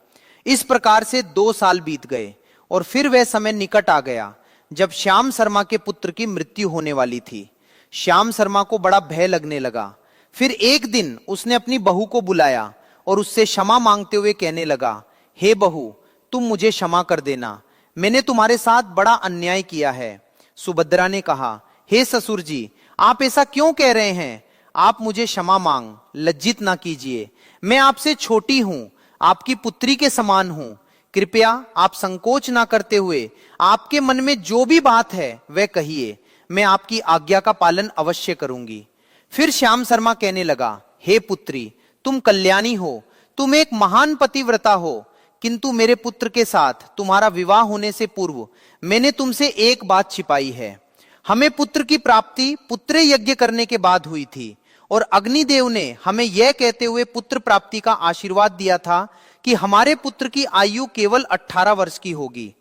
इस प्रकार से 2 साल बीत गए और फिर वह समय निकट आ गया जब श्याम शर्मा के पुत्र की मृत्यु होने वाली थी। श्याम शर्मा को बड़ा भय लगने लगा। फिर एक दिन उसने अपनी बहू को बुलाया और उससे क्षमा मांगते हुए कहने लगा, हे बहू, तुम मुझे क्षमा कर देना, मैंने तुम्हारे साथ बड़ा अन्याय किया है। सुभद्रा ने कहा, हे ससुर जी, आप ऐसा क्यों कह रहे हैं? आप मुझे क्षमा मांग, लज्जित ना कीजिए। मैं आपसे छोटी हूं, आपकी पुत्री के समान हूं। कृपया आप संकोच ना करते हुए आपके मन में जो भी बात है वह कहिए। मैं आपकी आज्ञा का पालन अवश्य करूंगी। फिर श्याम शर्मा कहने लगा, हे पुत्री, तुम कल्याणी हो, तुम एक महान पतिव्रता हो, किंतु मेरे पुत्र के साथ तुम्हारा विवाह होने से पूर्व मैंने तुमसे एक बात छिपाई है। हमें पुत्र की प्राप्ति पुत्र यज्ञ करने के बाद हुई थी और अग्निदेव ने हमें यह कहते हुए पुत्र प्राप्ति का आशीर्वाद दिया था कि हमारे पुत्र की आयु केवल 18 वर्ष की होगी।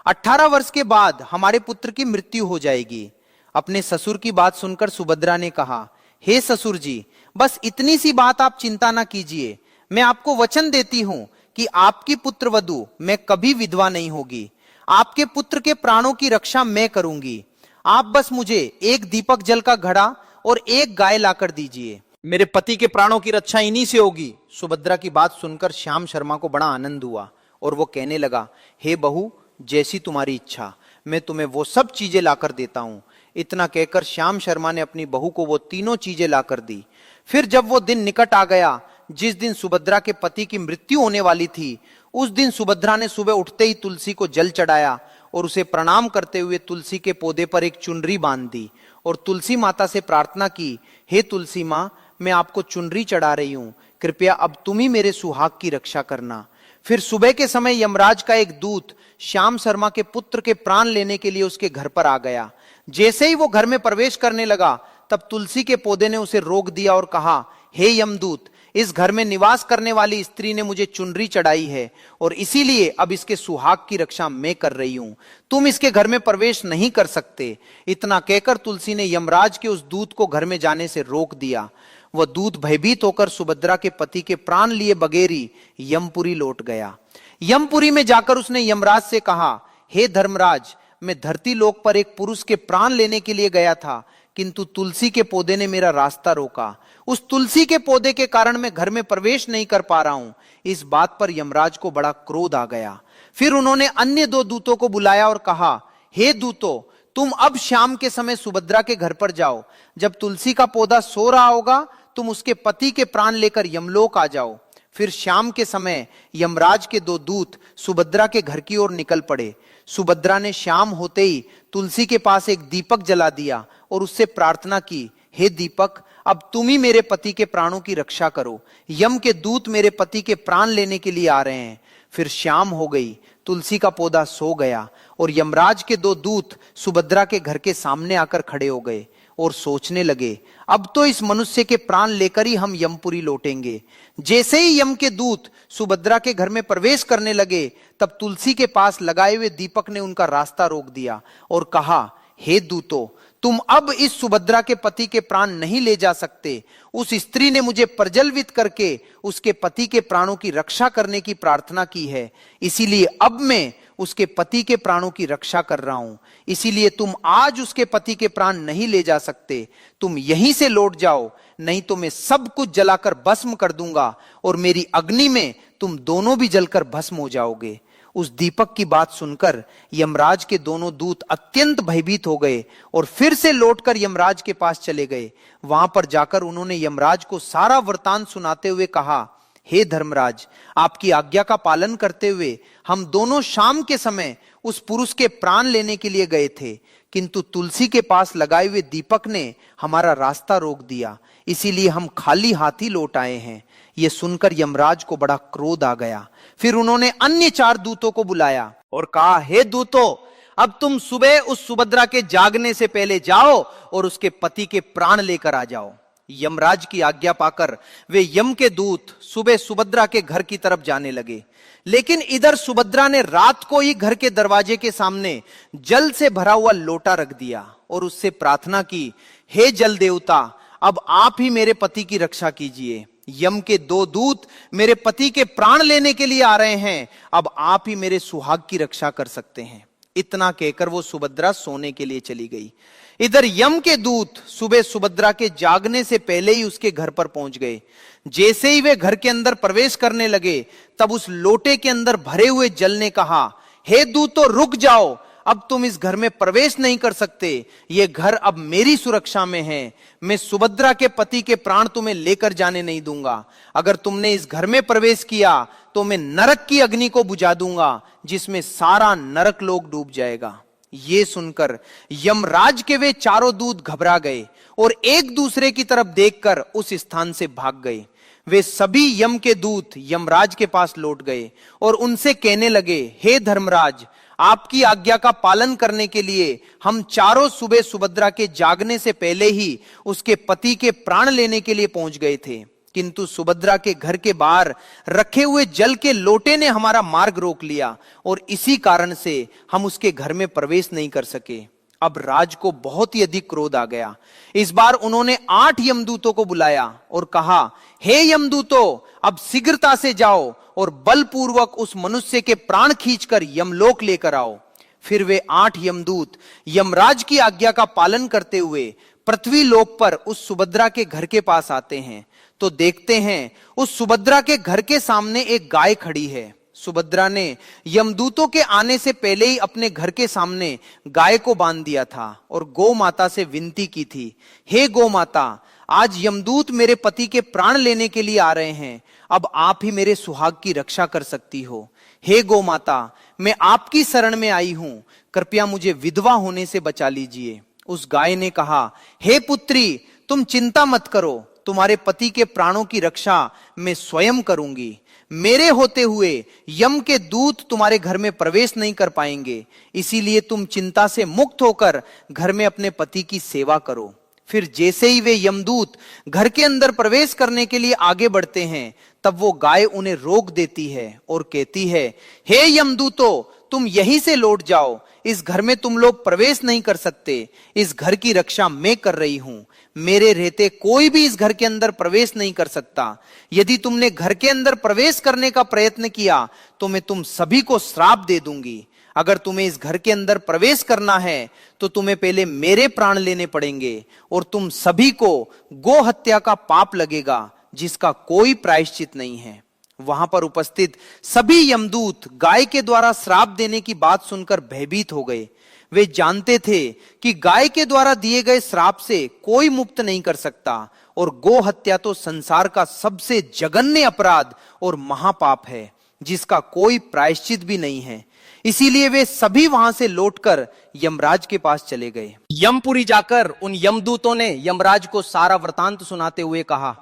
18 वर्ष के बाद हमारे पुत्र की मृत्यु हो जाएगी। अपने ससुर की बात सुनकर सुभद्रा ने कहा, हे ससुर जी, बस इतनी सी बात आप चिंता ना कीजिए। मैं आपको वचन देती हूं कि आपकी पुत्र वधू मैं कभी विधवा नहीं होगी। आपके पुत्र के प्राणों की रक्षा मैं करूंगी। आप बस मुझे एक दीपक जल का घड़ा और एक गाय लाकर दीजिए। मेरे पति के प्राणों की रक्षा इन्हीं से होगी। सुभद्रा की बात सुनकर श्याम शर्मा को बड़ा आनंद हुआ और वो कहने लगा, हे बहू, जैसी तुम्हारी इच्छा, मैं तुम्हें वो सब चीजें लाकर देता हूं। इतना कहकर श्याम शर्मा ने अपनी बहू को वो तीनों चीजें लाकर दी। फिर जब वो दिन निकट आ गया जिस दिन सुभद्रा के पति की मृत्यु होने वाली थी, उस दिन सुभद्रा ने सुबह उठते ही तुलसी को जल चढ़ाया और उसे प्रणाम करते हुए तुलसी के पौधे पर एक चुनरी बांध दी और तुलसी माता से प्रार्थना की, हे तुलसी माँ, मैं आपको चुनरी चढ़ा रही हूं, कृपया अब तुम ही मेरे सुहाग की रक्षा करना। फिर सुबह के समय यमराज का एक दूत श्याम शर्मा के पुत्र के प्राण लेने के लिए उसके घर पर आ गया। जैसे ही वो घर में प्रवेश करने लगा तब तुलसी के पौधे ने उसे रोक दिया और कहा, हे यमदूत, इस घर में निवास करने वाली स्त्री ने मुझे चुनरी चढ़ाई है और इसीलिए अब इसके सुहाग की रक्षा मैं कर रही हूं। तुम इसके घर में प्रवेश नहीं कर सकते। इतना कहकर तुलसी ने यमराज के उस दूत को घर में जाने से रोक दिया। वह दूत भयभीत होकर सुभद्रा के पति के प्राण लिए बगैर ही यमपुरी लौट गया। यमपुरी में जाकर उसने यमराज से कहा, हे धर्मराज, मैं धरती लोक पर एक पुरुष के प्राण लेने के लिए गया था, किंतु तुलसी के पौधे ने मेरा रास्ता रोका। उस तुलसी के पौधे के कारण मैं घर में प्रवेश नहीं कर पा रहा हूं। इस बात पर यमराज को बड़ा क्रोध आ गया। फिर उन्होंने अन्य 2 दूतों को बुलाया और कहा, हे दूतों, तुम अब शाम के समय सुभद्रा के घर पर जाओ। जब तुलसी का पौधा सो रहा होगा तुम उसके पति के प्राण लेकर यमलोक आ जाओ। फिर शाम के समय यमराज के 2 दूत सुभद्रा के घर की ओर निकल पड़े। सुभद्रा ने शाम होते ही तुलसी के पास एक दीपक जला दिया और उससे प्रार्थना की, हे दीपक, अब तुम ही मेरे पति के प्राणों की रक्षा करो। यम के दूत मेरे पति के प्राण लेने के लिए आ रहे हैं। फिर शाम हो गई, तुलसी का पौधा सो गया और यमराज के 2 दूत सुभद्रा के घर के सामने आकर खड़े हो गए और सोचने लगे, अब तो इस मनुष्य के प्राण लेकर ही हम यमपुरी लौटेंगे। जैसे ही यम के दूत सुभद्रा के घर में प्रवेश करने लगे, तब तुलसी के पास लगाए हुए दीपक ने उनका रास्ता रोक दिया और कहा, हे दूतों, तुम अब इस सुभद्रा के पति के प्राण नहीं ले जा सकते। उस स्त्री ने मुझे प्रज्वलित करके उसके पति के प्राणों की रक्षा करने की प्रार्थना की है, इसीलिए अब मैं उसके पति के प्राणों की रक्षा कर रहा हूं। इसीलिए तुम आज उसके पति के प्राण नहीं ले जा सकते, तुम यहीं से लौट जाओ, नहीं तो मैं सब कुछ जलाकर भस्म कर दूंगा और मेरी अग्नि में तुम दोनों भी जलकर भस्म हो जाओगे। उस दीपक की बात सुनकर यमराज के दोनों दूत अत्यंत भयभीत हो गए और फिर से लौटकर यमराज के पास चले गए। वहां पर जाकर उन्होंने यमराज को सारा वृतांत सुनाते हुए कहा, हे धर्मराज, आपकी आज्ञा का पालन करते हुए हम दोनों शाम के समय उस पुरुष के प्राण लेने के लिए गए थे, किंतु तुलसी के पास लगाए हुए दीपक ने हमारा रास्ता रोक दिया, इसीलिए हम खाली हाथ ही लौट आए हैं। यह सुनकर यमराज को बड़ा क्रोध आ गया। फिर उन्होंने अन्य 4 दूतों को बुलाया और कहा, हे दूतों, अब तुम सुबह उस सुभद्रा के जागने से पहले जाओ और उसके पति के प्राण लेकर आ जाओ। यमराज की आज्ञा पाकर वे यम के दूत सुबह सुभद्रा के घर की तरफ जाने लगे, लेकिन इधर सुभद्रा ने रात को ही घर के दरवाजे के सामने जल से भरा हुआ लोटा रख दिया और उससे प्रार्थना की, हे जल देवता, अब आप ही मेरे पति की रक्षा कीजिए। यम के 2 दूत मेरे पति के प्राण लेने के लिए आ रहे हैं, अब आप ही मेरे सुहाग की रक्षा कर सकते हैं। इतना कहकर वो सुभद्रा सोने के लिए चली गई। इधर यम के दूत सुबह सुभद्रा के जागने से पहले ही उसके घर पर पहुंच गए। जैसे ही वे घर के अंदर प्रवेश करने लगे, तब उस लोटे के अंदर भरे हुए जल ने कहा, हे दूतों, रुक जाओ, अब तुम इस घर में प्रवेश नहीं कर सकते, यह घर अब मेरी सुरक्षा में है। मैं सुभद्रा के पति के प्राण तुम्हें लेकर जाने नहीं दूंगा। अगर तुमने इस घर में प्रवेश किया तो मैं नरक की अग्नि को बुझा दूंगा, जिसमें सारा नरक लोक डूब जाएगा। ये सुनकर यमराज के वे 4 दूत घबरा गए और एक दूसरे की तरफ देखकर उस स्थान से भाग गए। वे सभी यम के दूत यमराज के पास लौट गए और उनसे कहने लगे, हे धर्मराज, आपकी आज्ञा का पालन करने के लिए हम चारों सुबह सुभद्रा के जागने से पहले ही उसके पति के प्राण लेने के लिए पहुंच गए थे, किंतु सुभद्रा के घर के बाहर रखे हुए जल के लोटे ने हमारा मार्ग रोक लिया और इसी कारण से हम उसके घर में प्रवेश नहीं कर सके। अब राज को बहुत ही अधिक क्रोध आ गया। इस बार उन्होंने 8 यमदूतों को बुलाया और कहा, हे यमदूतों, अब शीघ्रता से जाओ और बलपूर्वक उस मनुष्य के प्राण खींचकर यमलोक लेकर आओ। फिर वे 8 यमदूत यमराज की आज्ञा का पालन करते हुए पृथ्वी लोक पर उस सुभद्रा के घर के पास आते हैं, तो देखते हैं उस सुभद्रा के घर के सामने एक गाय खड़ी है। सुभद्रा ने यमदूतों के आने से पहले ही अपने घर के सामने गाय को बांध दिया था और गौ माता से विनती की थी, हे गौ माता, आज यमदूत मेरे पति के प्राण लेने के लिए आ रहे हैं, अब आप ही मेरे सुहाग की रक्षा कर सकती हो। हे गौ माता, मैं आपकी शरण में आई हूं, कृपया मुझे विधवा होने से बचा लीजिए। उस गाय ने कहा, हे पुत्री, तुम चिंता मत करो, तुम्हारे पति के प्राणों की रक्षा मैं स्वयं करूंगी। मेरे होते हुए यम के दूत तुम्हारे घर में प्रवेश नहीं कर पाएंगे, इसीलिए तुम चिंता से मुक्त होकर घर में अपने पति की सेवा करो। फिर जैसे ही वे यमदूत घर के अंदर प्रवेश करने के लिए आगे बढ़ते हैं, तब वो गाय उन्हें रोक देती है और कहती है, हे यमदूतों, तुम यहीं से लौट जाओ, इस घर में तुम लोग प्रवेश नहीं कर सकते, इस घर की रक्षा मैं कर रही हूं, मेरे रहते कोई भी इस घर के अंदर प्रवेश नहीं कर सकता। यदि तुमने घर के अंदर प्रवेश करने का प्रयत्न किया तो मैं तुम सभी को श्राप दे दूंगी। अगर तुम्हें इस घर के अंदर प्रवेश करना है तो तुम्हें पहले मेरे प्राण लेने पड़ेंगे और तुम सभी को गो हत्या का पाप लगेगा, जिसका कोई प्रायश्चित नहीं है। वहां पर उपस्थित सभी यमदूत गाय के द्वारा श्राप देने की बात सुनकर भयभीत हो गए। वे जानते थे कि गाय के द्वारा दिए गए श्राप से कोई मुक्त नहीं कर सकता और गो हत्या तो संसार का सबसे जघन्य अपराध और महापाप है, जिसका कोई प्रायश्चित भी नहीं है। इसीलिए वे सभी वहां से लौटकर यमराज के पास चले गए। यमपुरी जाकर उन यमदूतों ने यमराज को सारा वृतांत सुनाते हुए कहा,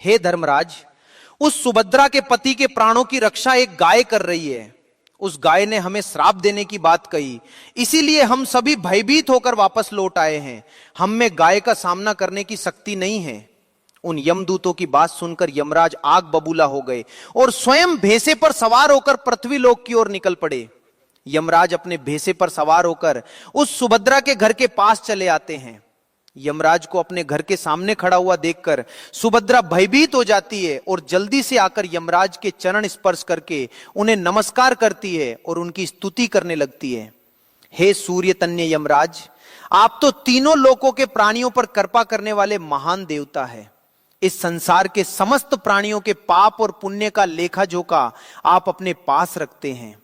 हे धर्मराज, उस सुभद्रा के पति के प्राणों की रक्षा एक गाय कर रही है उस गाय ने हमें श्राप देने की बात कही, इसीलिए हम सभी भयभीत होकर वापस लौट आए हैं। हम में गाय का सामना करने की शक्ति नहीं है। उन यमदूतों की बात सुनकर यमराज आग बबूला हो गए और स्वयं भैंसे पर सवार होकर पृथ्वी लोक की ओर निकल पड़े। यमराज अपने भैंसे पर सवार होकर उस सुभद्रा के घर के पास चले आते हैं। यमराज को अपने घर के सामने खड़ा हुआ देखकर सुभद्रा भयभीत हो जाती है और जल्दी से आकर यमराज के चरण स्पर्श करके उन्हें नमस्कार करती है और उनकी स्तुति करने लगती है। हे सूर्य तन्य यमराज, आप तो तीनों लोकों के प्राणियों पर कृपा करने वाले महान देवता है। इस संसार के समस्त प्राणियों के पाप और पुण्य का लेखा जोखा आप अपने पास रखते हैं।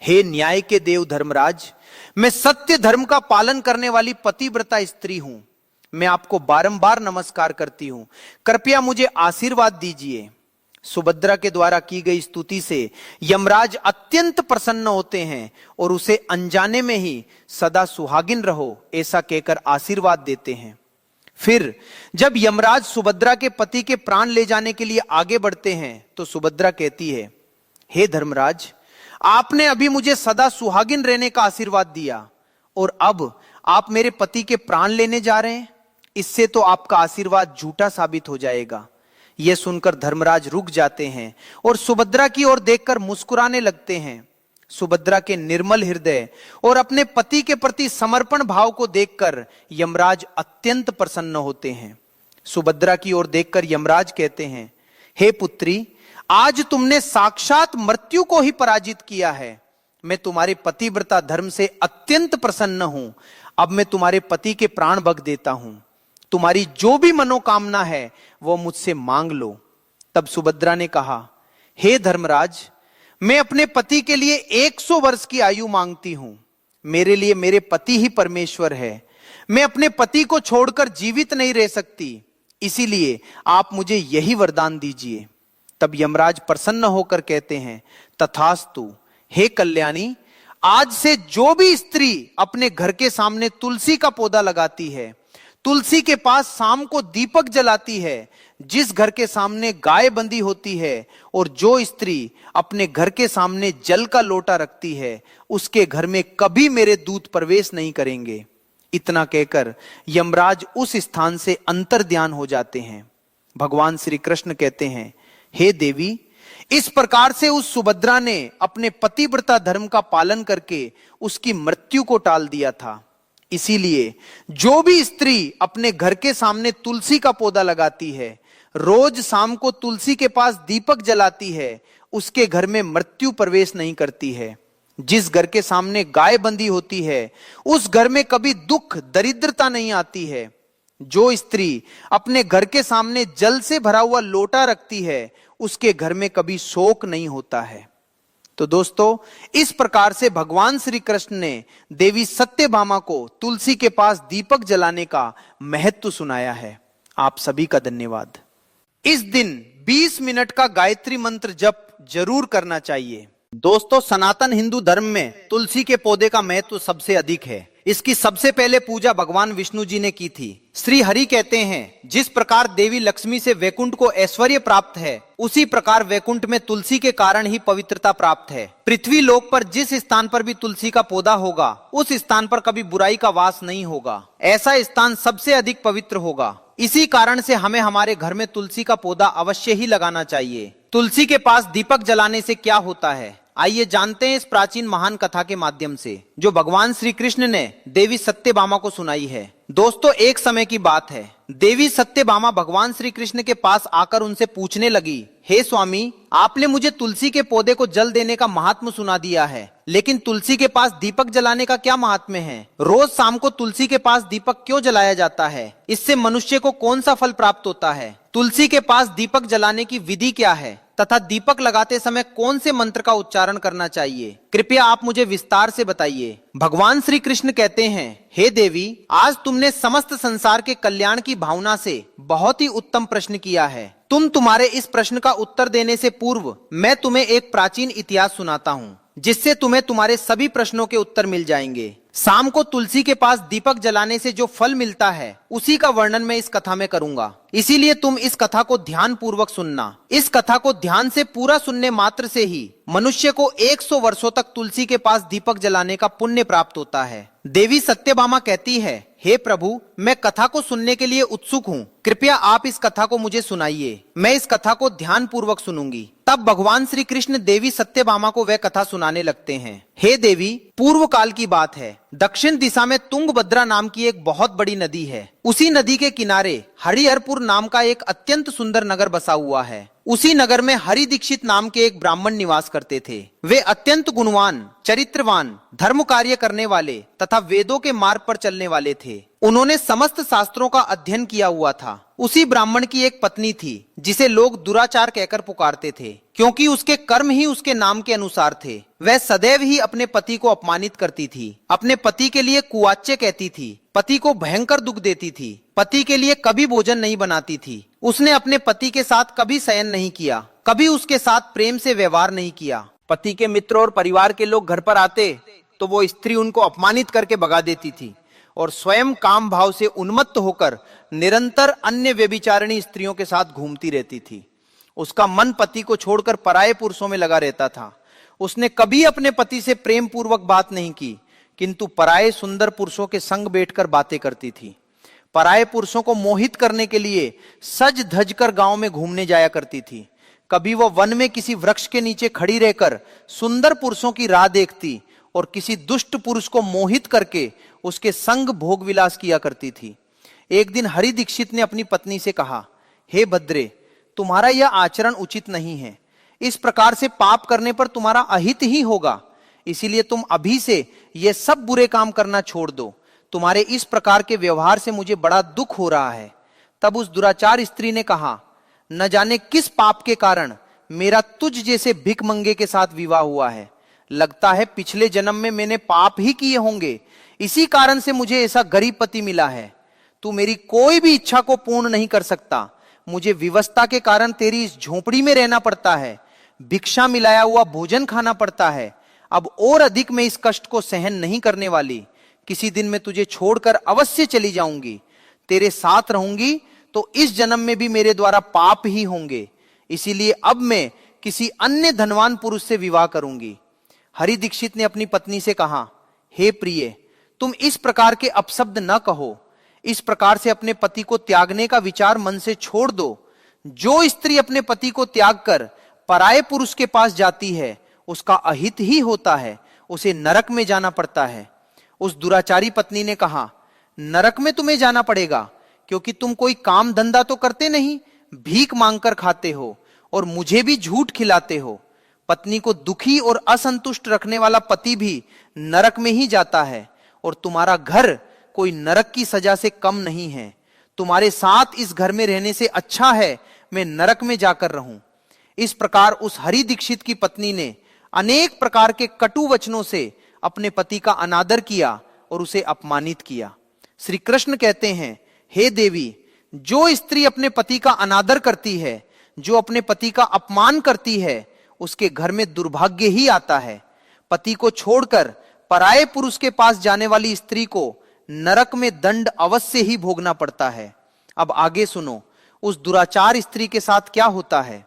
हे न्याय के देव धर्मराज, मैं सत्य धर्म का पालन करने वाली पतिव्रता स्त्री हूं। मैं आपको बारंबार नमस्कार करती हूं, कृपया मुझे आशीर्वाद दीजिए। सुभद्रा के द्वारा की गई स्तुति से यमराज अत्यंत प्रसन्न होते हैं और उसे अनजाने में ही सदा सुहागिन रहो ऐसा कहकर आशीर्वाद देते हैं। फिर जब यमराज सुभद्रा के पति के प्राण ले जाने के लिए आगे बढ़ते हैं तो सुभद्रा कहती है, हे धर्मराज, आपने अभी मुझे सदा सुहागिन रहने का आशीर्वाद दिया और अब आप मेरे पति के प्राण लेने जा रहे हैं। इससे तो आपका आशीर्वाद झूठा साबित हो जाएगा। यह सुनकर धर्मराज रुक जाते हैं और सुभद्रा की ओर देखकर मुस्कुराने लगते हैं। सुभद्रा के निर्मल हृदय और अपने पति के प्रति समर्पण भाव को देखकर यमराज अत्यंत प्रसन्न होते हैं। सुभद्रा की ओर देखकर यमराज कहते हैं, हे पुत्री, आज तुमने साक्षात मृत्यु को ही पराजित किया है। मैं तुम्हारे पतिव्रता धर्म से अत्यंत प्रसन्न हूं। अब मैं तुम्हारे पति के प्राण बक देता हूं। तुम्हारी जो भी मनोकामना है वो मुझसे मांग लो। तब सुभद्रा ने कहा, हे धर्मराज, मैं अपने पति के लिए 100 वर्ष की आयु मांगती हूं। मेरे लिए मेरे पति ही परमेश्वर है। मैं अपने पति को छोड़कर जीवित नहीं रह सकती, इसीलिए आप मुझे यही वरदान दीजिए। तब यमराज प्रसन्न होकर कहते हैं, तथास्तु। हे कल्याणी, आज से जो भी स्त्री अपने घर के सामने तुलसी का पौधा लगाती है, तुलसी के पास शाम को दीपक जलाती है, जिस घर के सामने गाय बंधी होती है और जो स्त्री अपने घर के सामने जल का लोटा रखती है, उसके घर में कभी मेरे दूत प्रवेश नहीं करेंगे। इतना कहकर यमराज उस स्थान से अंतर्ध्यान हो जाते हैं। भगवान श्री कृष्ण कहते हैं, हे देवी, इस प्रकार से उस सुभद्रा ने अपने पतिव्रता धर्म का पालन करके उसकी मृत्यु को टाल दिया था। इसीलिए जो भी स्त्री अपने घर के सामने तुलसी का पौधा लगाती है, रोज शाम को तुलसी के पास दीपक जलाती है, उसके घर में मृत्यु प्रवेश नहीं करती है। जिस घर के सामने गाय बंधी होती है, उस घर में कभी दुख दरिद्रता नहीं आती है। जो स्त्री अपने घर के सामने जल से भरा हुआ लोटा रखती है, उसके घर में कभी शोक नहीं होता है। तो दोस्तों, इस प्रकार से भगवान श्री कृष्ण ने देवी सत्यभामा को तुलसी के पास दीपक जलाने का महत्व सुनाया है। आप सभी का धन्यवाद। इस दिन 20 मिनट का गायत्री मंत्र जप जरूर करना चाहिए। दोस्तों, सनातन हिंदू धर्म में तुलसी के पौधे का महत्व सबसे अधिक है। इसकी सबसे पहले पूजा भगवान विष्णु जी ने की थी। श्री हरि कहते हैं, जिस प्रकार देवी लक्ष्मी से वैकुंठ को ऐश्वर्य प्राप्त है, उसी प्रकार वैकुंठ में तुलसी के कारण ही पवित्रता प्राप्त है। पृथ्वी लोक पर जिस स्थान पर भी तुलसी का पौधा होगा, उस स्थान पर कभी बुराई का वास नहीं होगा। ऐसा स्थान सबसे अधिक पवित्र होगा। इसी कारण से हमें हमारे घर में तुलसी का पौधा अवश्य ही लगाना चाहिए। तुलसी के पास दीपक जलाने से क्या होता है, आइए जानते हैं इस प्राचीन महान कथा के माध्यम से, जो भगवान श्री कृष्ण ने देवी सत्यभामा को सुनाई है। दोस्तों, एक समय की बात है, देवी सत्यभामा भगवान श्री कृष्ण के पास आकर उनसे पूछने लगी, हे स्वामी, आपने मुझे तुलसी के पौधे को जल देने का महात्म सुना दिया है, लेकिन तुलसी के पास दीपक जलाने का क्या महात्म्य है? रोज शाम को तुलसी के पास दीपक क्यों जलाया जाता है? इससे मनुष्य को कौन सा फल प्राप्त होता है? तुलसी के पास दीपक जलाने की विधि क्या है तथा दीपक लगाते समय कौन से मंत्र का उच्चारण करना चाहिए? कृपया आप मुझे विस्तार से बताइए। भगवान श्री कृष्ण कहते हैं, हे देवी, आज तुमने समस्त संसार के कल्याण की भावना से बहुत ही उत्तम प्रश्न किया है। तुम्हारे इस प्रश्न का उत्तर देने से पूर्व मैं तुम्हें एक प्राचीन इतिहास सुनाता हूँ, जिससे तुम्हें तुम्हारे सभी प्रश्नों के उत्तर मिल जाएंगे। शाम को तुलसी के पास दीपक जलाने से जो फल मिलता है उसी का वर्णन मैं इस कथा में करूंगा, इसीलिए तुम इस कथा को ध्यान पूर्वक सुनना। इस कथा को ध्यान से पूरा सुनने मात्र से ही मनुष्य को 100 वर्षों तक तुलसी के पास दीपक जलाने का पुण्य प्राप्त होता है। देवी सत्यभामा कहती है, हे प्रभु, मैं कथा को सुनने के लिए उत्सुक हूँ, कृपया आप इस कथा को मुझे सुनाइए। मैं इस कथा को ध्यान पूर्वक सुनूंगी। तब भगवान श्री कृष्ण देवी सत्यभामा को वह कथा सुनाने लगते हैं। हे देवी, पूर्व काल की बात है। दक्षिण दिशा में तुंगभद्रा नाम की एक बहुत बड़ी नदी है। उसी नदी के किनारे हरिहरपुर नाम का एक अत्यंत सुंदर नगर बसा हुआ है। उसी नगर में हरि दीक्षित नाम के एक ब्राह्मण निवास करते थे। वे अत्यंत गुणवान, चरित्रवान, धर्म कार्य करने वाले तथा वेदों के मार्ग पर चलने वाले थे। उन्होंने समस्त शास्त्रों का अध्ययन किया हुआ था। उसी ब्राह्मण की एक पत्नी थी जिसे लोग दुराचार कहकर पुकारते थे, क्योंकि उसके कर्म ही उसके नाम के अनुसार थे। वह सदैव ही अपने पति को अपमानित करती थी, अपने पति के लिए कुवाच्य कहती थी, पति को भयंकर दुख देती थी, पति के लिए कभी भोजन नहीं बनाती थी। उसने अपने पति के साथ कभी शयन नहीं किया, कभी उसके साथ प्रेम से व्यवहार नहीं किया। पति के मित्र और परिवार के लोग घर पर आते तो वो स्त्री उनको अपमानित करके भगा देती थी और स्वयं काम भाव से उन्मत्त होकर निरंतर अन्य व्यभिचारिणी स्त्रियों के साथ घूमती रहती थी। उसका मन पति को छोड़कर पराये पुरुषों में लगा रहता था। उसने कभी अपने पति से प्रेम पूर्वक बात नहीं की, किंतु पराये सुंदर पुरुषों के संग बैठकर बातें करती थी। पराये पुरुषों को मोहित करने के लिए सज धज कर गांव में घूमने जाया करती थी। कभी वह वन में किसी वृक्ष के नीचे खड़ी रहकर सुंदर पुरुषों की राह देखती और किसी दुष्ट पुरुष को मोहित करके उसके संग भोग विलास किया करती थी। एक दिन हरि दीक्षित ने अपनी पत्नी से कहा, हे भद्रे, तुम्हारा यह आचरण उचित नहीं है। इस प्रकार से पाप करने पर तुम्हारा अहित ही होगा। इसीलिए तुम अभी से ये सब बुरे काम करना छोड़ दो। तुम्हारे इस प्रकार के व्यवहार से मुझे बड़ा दुख हो रहा है। तब उस दुराचार स्त्री ने कहा, न जाने किस पाप के कारण मेरा तुझ जैसे भिखमंगे के साथ विवाह हुआ है। लगता है पिछले जन्म में मैंने पाप ही किए होंगे, इसी कारण से मुझे ऐसा गरीब पति मिला है। तू मेरी कोई भी इच्छा को पूर्ण नहीं कर सकता। मुझे विवशता के कारण तेरी इस झोपड़ी में रहना पड़ता है, भिक्षा मिलाया हुआ भोजन खाना पड़ता है। अब और अधिक मैं इस कष्ट को सहन नहीं करने वाली। किसी दिन मैं तुझे छोड़कर अवश्य चली जाऊंगी। तेरे साथ रहूंगी तो इस जन्म में भी मेरे द्वारा पाप ही होंगे। इसीलिए अब मैं किसी अन्य धनवान पुरुष से विवाह करूंगी। हरि दीक्षित ने अपनी पत्नी से कहा, हे प्रिय, तुम इस प्रकार के अपशब्द न कहो। इस प्रकार से अपने पति को त्यागने का विचार मन से छोड़ दो। जो स्त्री अपने पति को त्याग कर पराये पुरुष के पास जाती है उसका अहित ही होता है, उसे नरक में जाना पड़ता है। उस दुराचारी पत्नी ने कहा, नरक में तुम्हें जाना पड़ेगा क्योंकि तुम कोई काम धंधा तो करते नहीं, भीख मांगकर खाते हो और मुझे भी झूठ खिलाते हो। पत्नी को दुखी और असंतुष्ट रखने वाला पति भी नरक में ही जाता है और तुम्हारा घर कोई नरक की सजा से कम नहीं है। तुम्हारे साथ इस घर में रहने से अच्छा है मैं नरक में जाकर रहूं। इस प्रकार उस हरि दीक्षित की पत्नी ने अनेक प्रकार के कटु वचनों से अपने पति का अनादर किया और उसे अपमानित किया। श्री कृष्ण कहते हैं, हे देवी, जो स्त्री अपने पति का अनादर करती है, जो अपने पति का अपमान करती है, उसके घर में दुर्भाग्य ही आता है। पति को छोड़कर पराये पुरुष के पास जाने वाली स्त्री को नरक में दंड अवश्य ही भोगना पड़ता है। अब आगे सुनो, उस दुराचार स्त्री के साथ क्या होता है।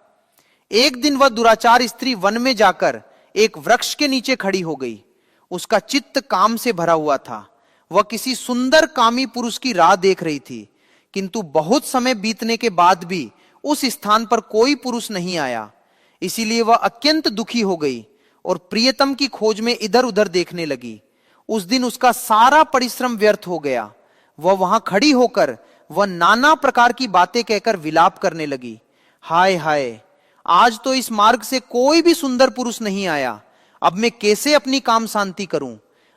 एक दिन वह दुराचार स्त्री वन में जाकर एक वृक्ष के नीचे खड़ी हो गई। उसका चित्त काम से भरा हुआ था। वह किसी सुंदर कामी पुरुष की राह देख रही थी, किंतु बहुत समय बीतने के बाद भी उस स्थान पर कोई पुरुष नहीं आया। इसीलिए वह अत्यंत दुखी हो गई और प्रियतम की खोज में इधर उधर देखने लगी। उस दिन उसका सारा परिश्रम व्यर्थ हो गया। वह वहां खड़ी होकर वह नाना प्रकार की बातें कहकर विलाप करने लगी। हाय हाय, आज तो इस मार्ग से कोई भी सुंदर पुरुष नहीं आया। अब मैं कैसे अपनी काम शांति करूं?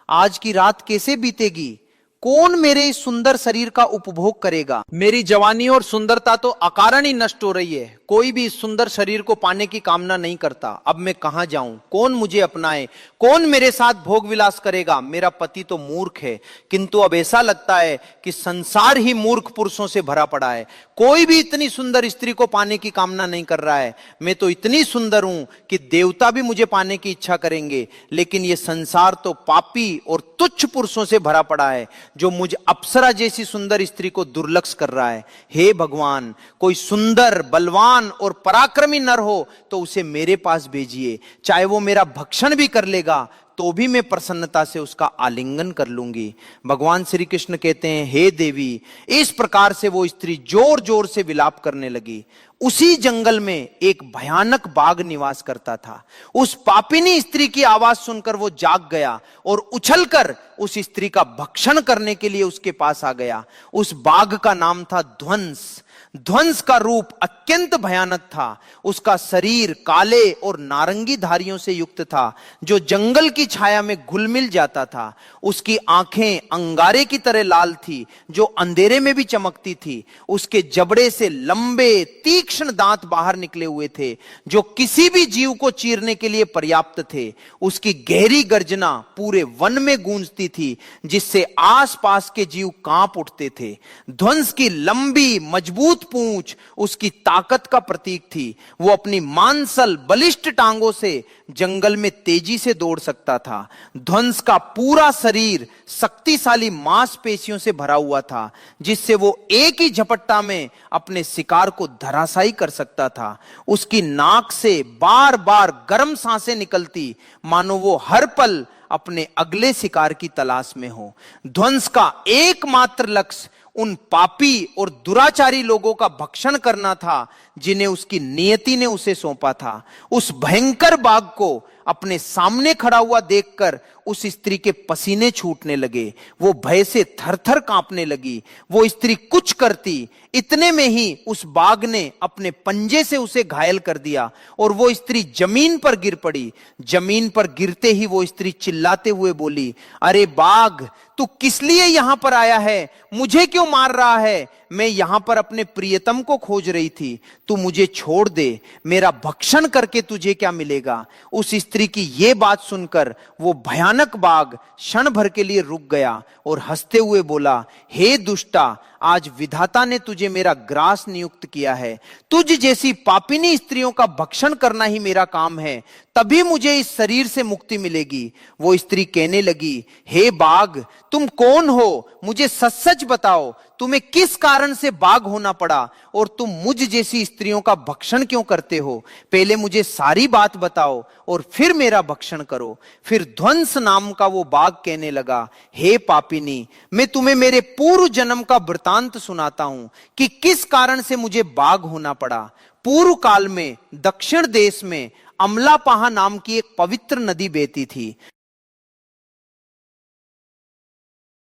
आज की रात कैसे बीतेगी? कौन मेरे इस सुंदर शरीर का उपभोग करेगा? मेरी जवानी और सुंदरता तो अकारण ही नष्ट हो रही है। कोई भी इस सुंदर शरीर को पाने की कामना नहीं करता। अब मैं कहां जाऊं? कौन मुझे अपनाए? कौन मेरे साथ भोग विलास करेगा? मेरा पति तो मूर्ख है, किंतु अब ऐसा लगता है कि संसार ही मूर्ख पुरुषों से भरा पड़ा है। कोई भी इतनी सुंदर स्त्री को पाने की कामना नहीं कर रहा है। मैं तो इतनी सुंदर हूं कि देवता भी मुझे पाने की इच्छा करेंगे, लेकिन यह संसार तो पापी और तुच्छ पुरुषों से भरा पड़ा है, जो मुझ अप्सरा जैसी सुंदर स्त्री को दुर्लक्ष कर रहा है। हे भगवान, कोई सुंदर, बलवान और पराक्रमी नर हो तो उसे मेरे पास भेजिए। चाहे वो मेरा भक्षण भी कर लेगा तो भी मैं प्रसन्नता से उसका आलिंगन कर लूंगी। भगवान श्री कृष्ण कहते हैं, हे देवी। इस प्रकार से वो स्त्री जोर जोर से विलाप करने लगी। उसी जंगल में एक भयानक बाघ निवास करता था। उस पापिनी स्त्री की आवाज सुनकर वो जाग गया और उछलकर उस स्त्री का भक्षण करने के लिए उसके पास आ गया। उस बाघ का नाम था ध्वंस। ध्वंस का रूप अत्यंत भयानक था। उसका शरीर काले और नारंगी धारियों से युक्त था, जो जंगल की छाया में घुल मिल जाता था। उसकी आंखें अंगारे की तरह लाल थी, जो अंधेरे में भी चमकती थी। उसके जबड़े से लंबे तीक्ष्ण दांत बाहर निकले हुए थे, जो किसी भी जीव को चीरने के लिए पर्याप्त थे। उसकी गहरी गर्जना पूरे वन में गूंजती थी, जिससे आसपास के जीव कांप उठते थे। ध्वंस की लंबी मजबूत पूंछ उसकी ताकत का प्रतीक थी। वो अपनी मांसल बलिष्ठ टांगों से जंगल में तेजी से दौड़ सकता था। ध्वंस का पूरा शरीर शक्तिशाली मांसपेशियों से भरा हुआ था, जिससे वो एक ही झपट्टा में अपने शिकार को धराशायी कर सकता था। उसकी नाक से बार बार गर्म सांसें निकलती, मानो वो हर पल अपने अगले शिकार की तलाश में हो। ध्वंस का एकमात्र लक्ष्य उन पापी और दुराचारी लोगों का भक्षण करना था, जिन्हें उसकी नियति ने उसे सौंपा था। उस भयंकर बाघ को अपने सामने खड़ा हुआ देखकर उस स्त्री के पसीने छूटने लगे। वो भय से थरथर कांपने लगी। वो स्त्री कुछ करती, इतने में ही उस बाघ ने अपने पंजे से उसे घायल कर दिया और वो स्त्री जमीन पर गिर पड़ी। जमीन पर गिरते ही वो स्त्री चिल्लाते हुए बोली, अरे बाघ, तू किस लिए यहां पर आया है? मुझे क्यों मार रहा है? मैं यहां पर अपने प्रियतम को खोज रही थी। तू मुझे छोड़ दे। मेरा भक्षण करके तुझे क्या मिलेगा? उस स्त्री की यह बात सुनकर वो भयानक बाघ क्षण भर के लिए रुक गया और हंसते हुए बोला, हे दुष्टा, आज विधाता ने तुझे मेरा ग्रास नियुक्त किया है। तुझ जैसी पापिनी स्त्रियों का भक्षण करना ही मेरा काम है, तभी मुझे इस शरीर से मुक्ति मिलेगी। वो स्त्री कहने लगी, हे बाघ, तुम कौन हो? मुझे सच सच बताओ, तुम्हें किस कारण से बाघ होना पड़ा और तुम मुझ जैसी स्त्रियों का भक्षण क्यों करते हो? पहले मुझे सारी बात बताओ और फिर मेरा भक्षण करो। फिर ध्वंस नाम का वो बाघ कहने लगा, हे पापिनी, मैं तुम्हें मेरे पूर्व जन्म का वृतांत सुनाता हूं कि किस कारण से मुझे बाघ होना पड़ा। पूर्व काल में दक्षिण देश में अमलापाहा नाम की एक पवित्र नदी बहती थी।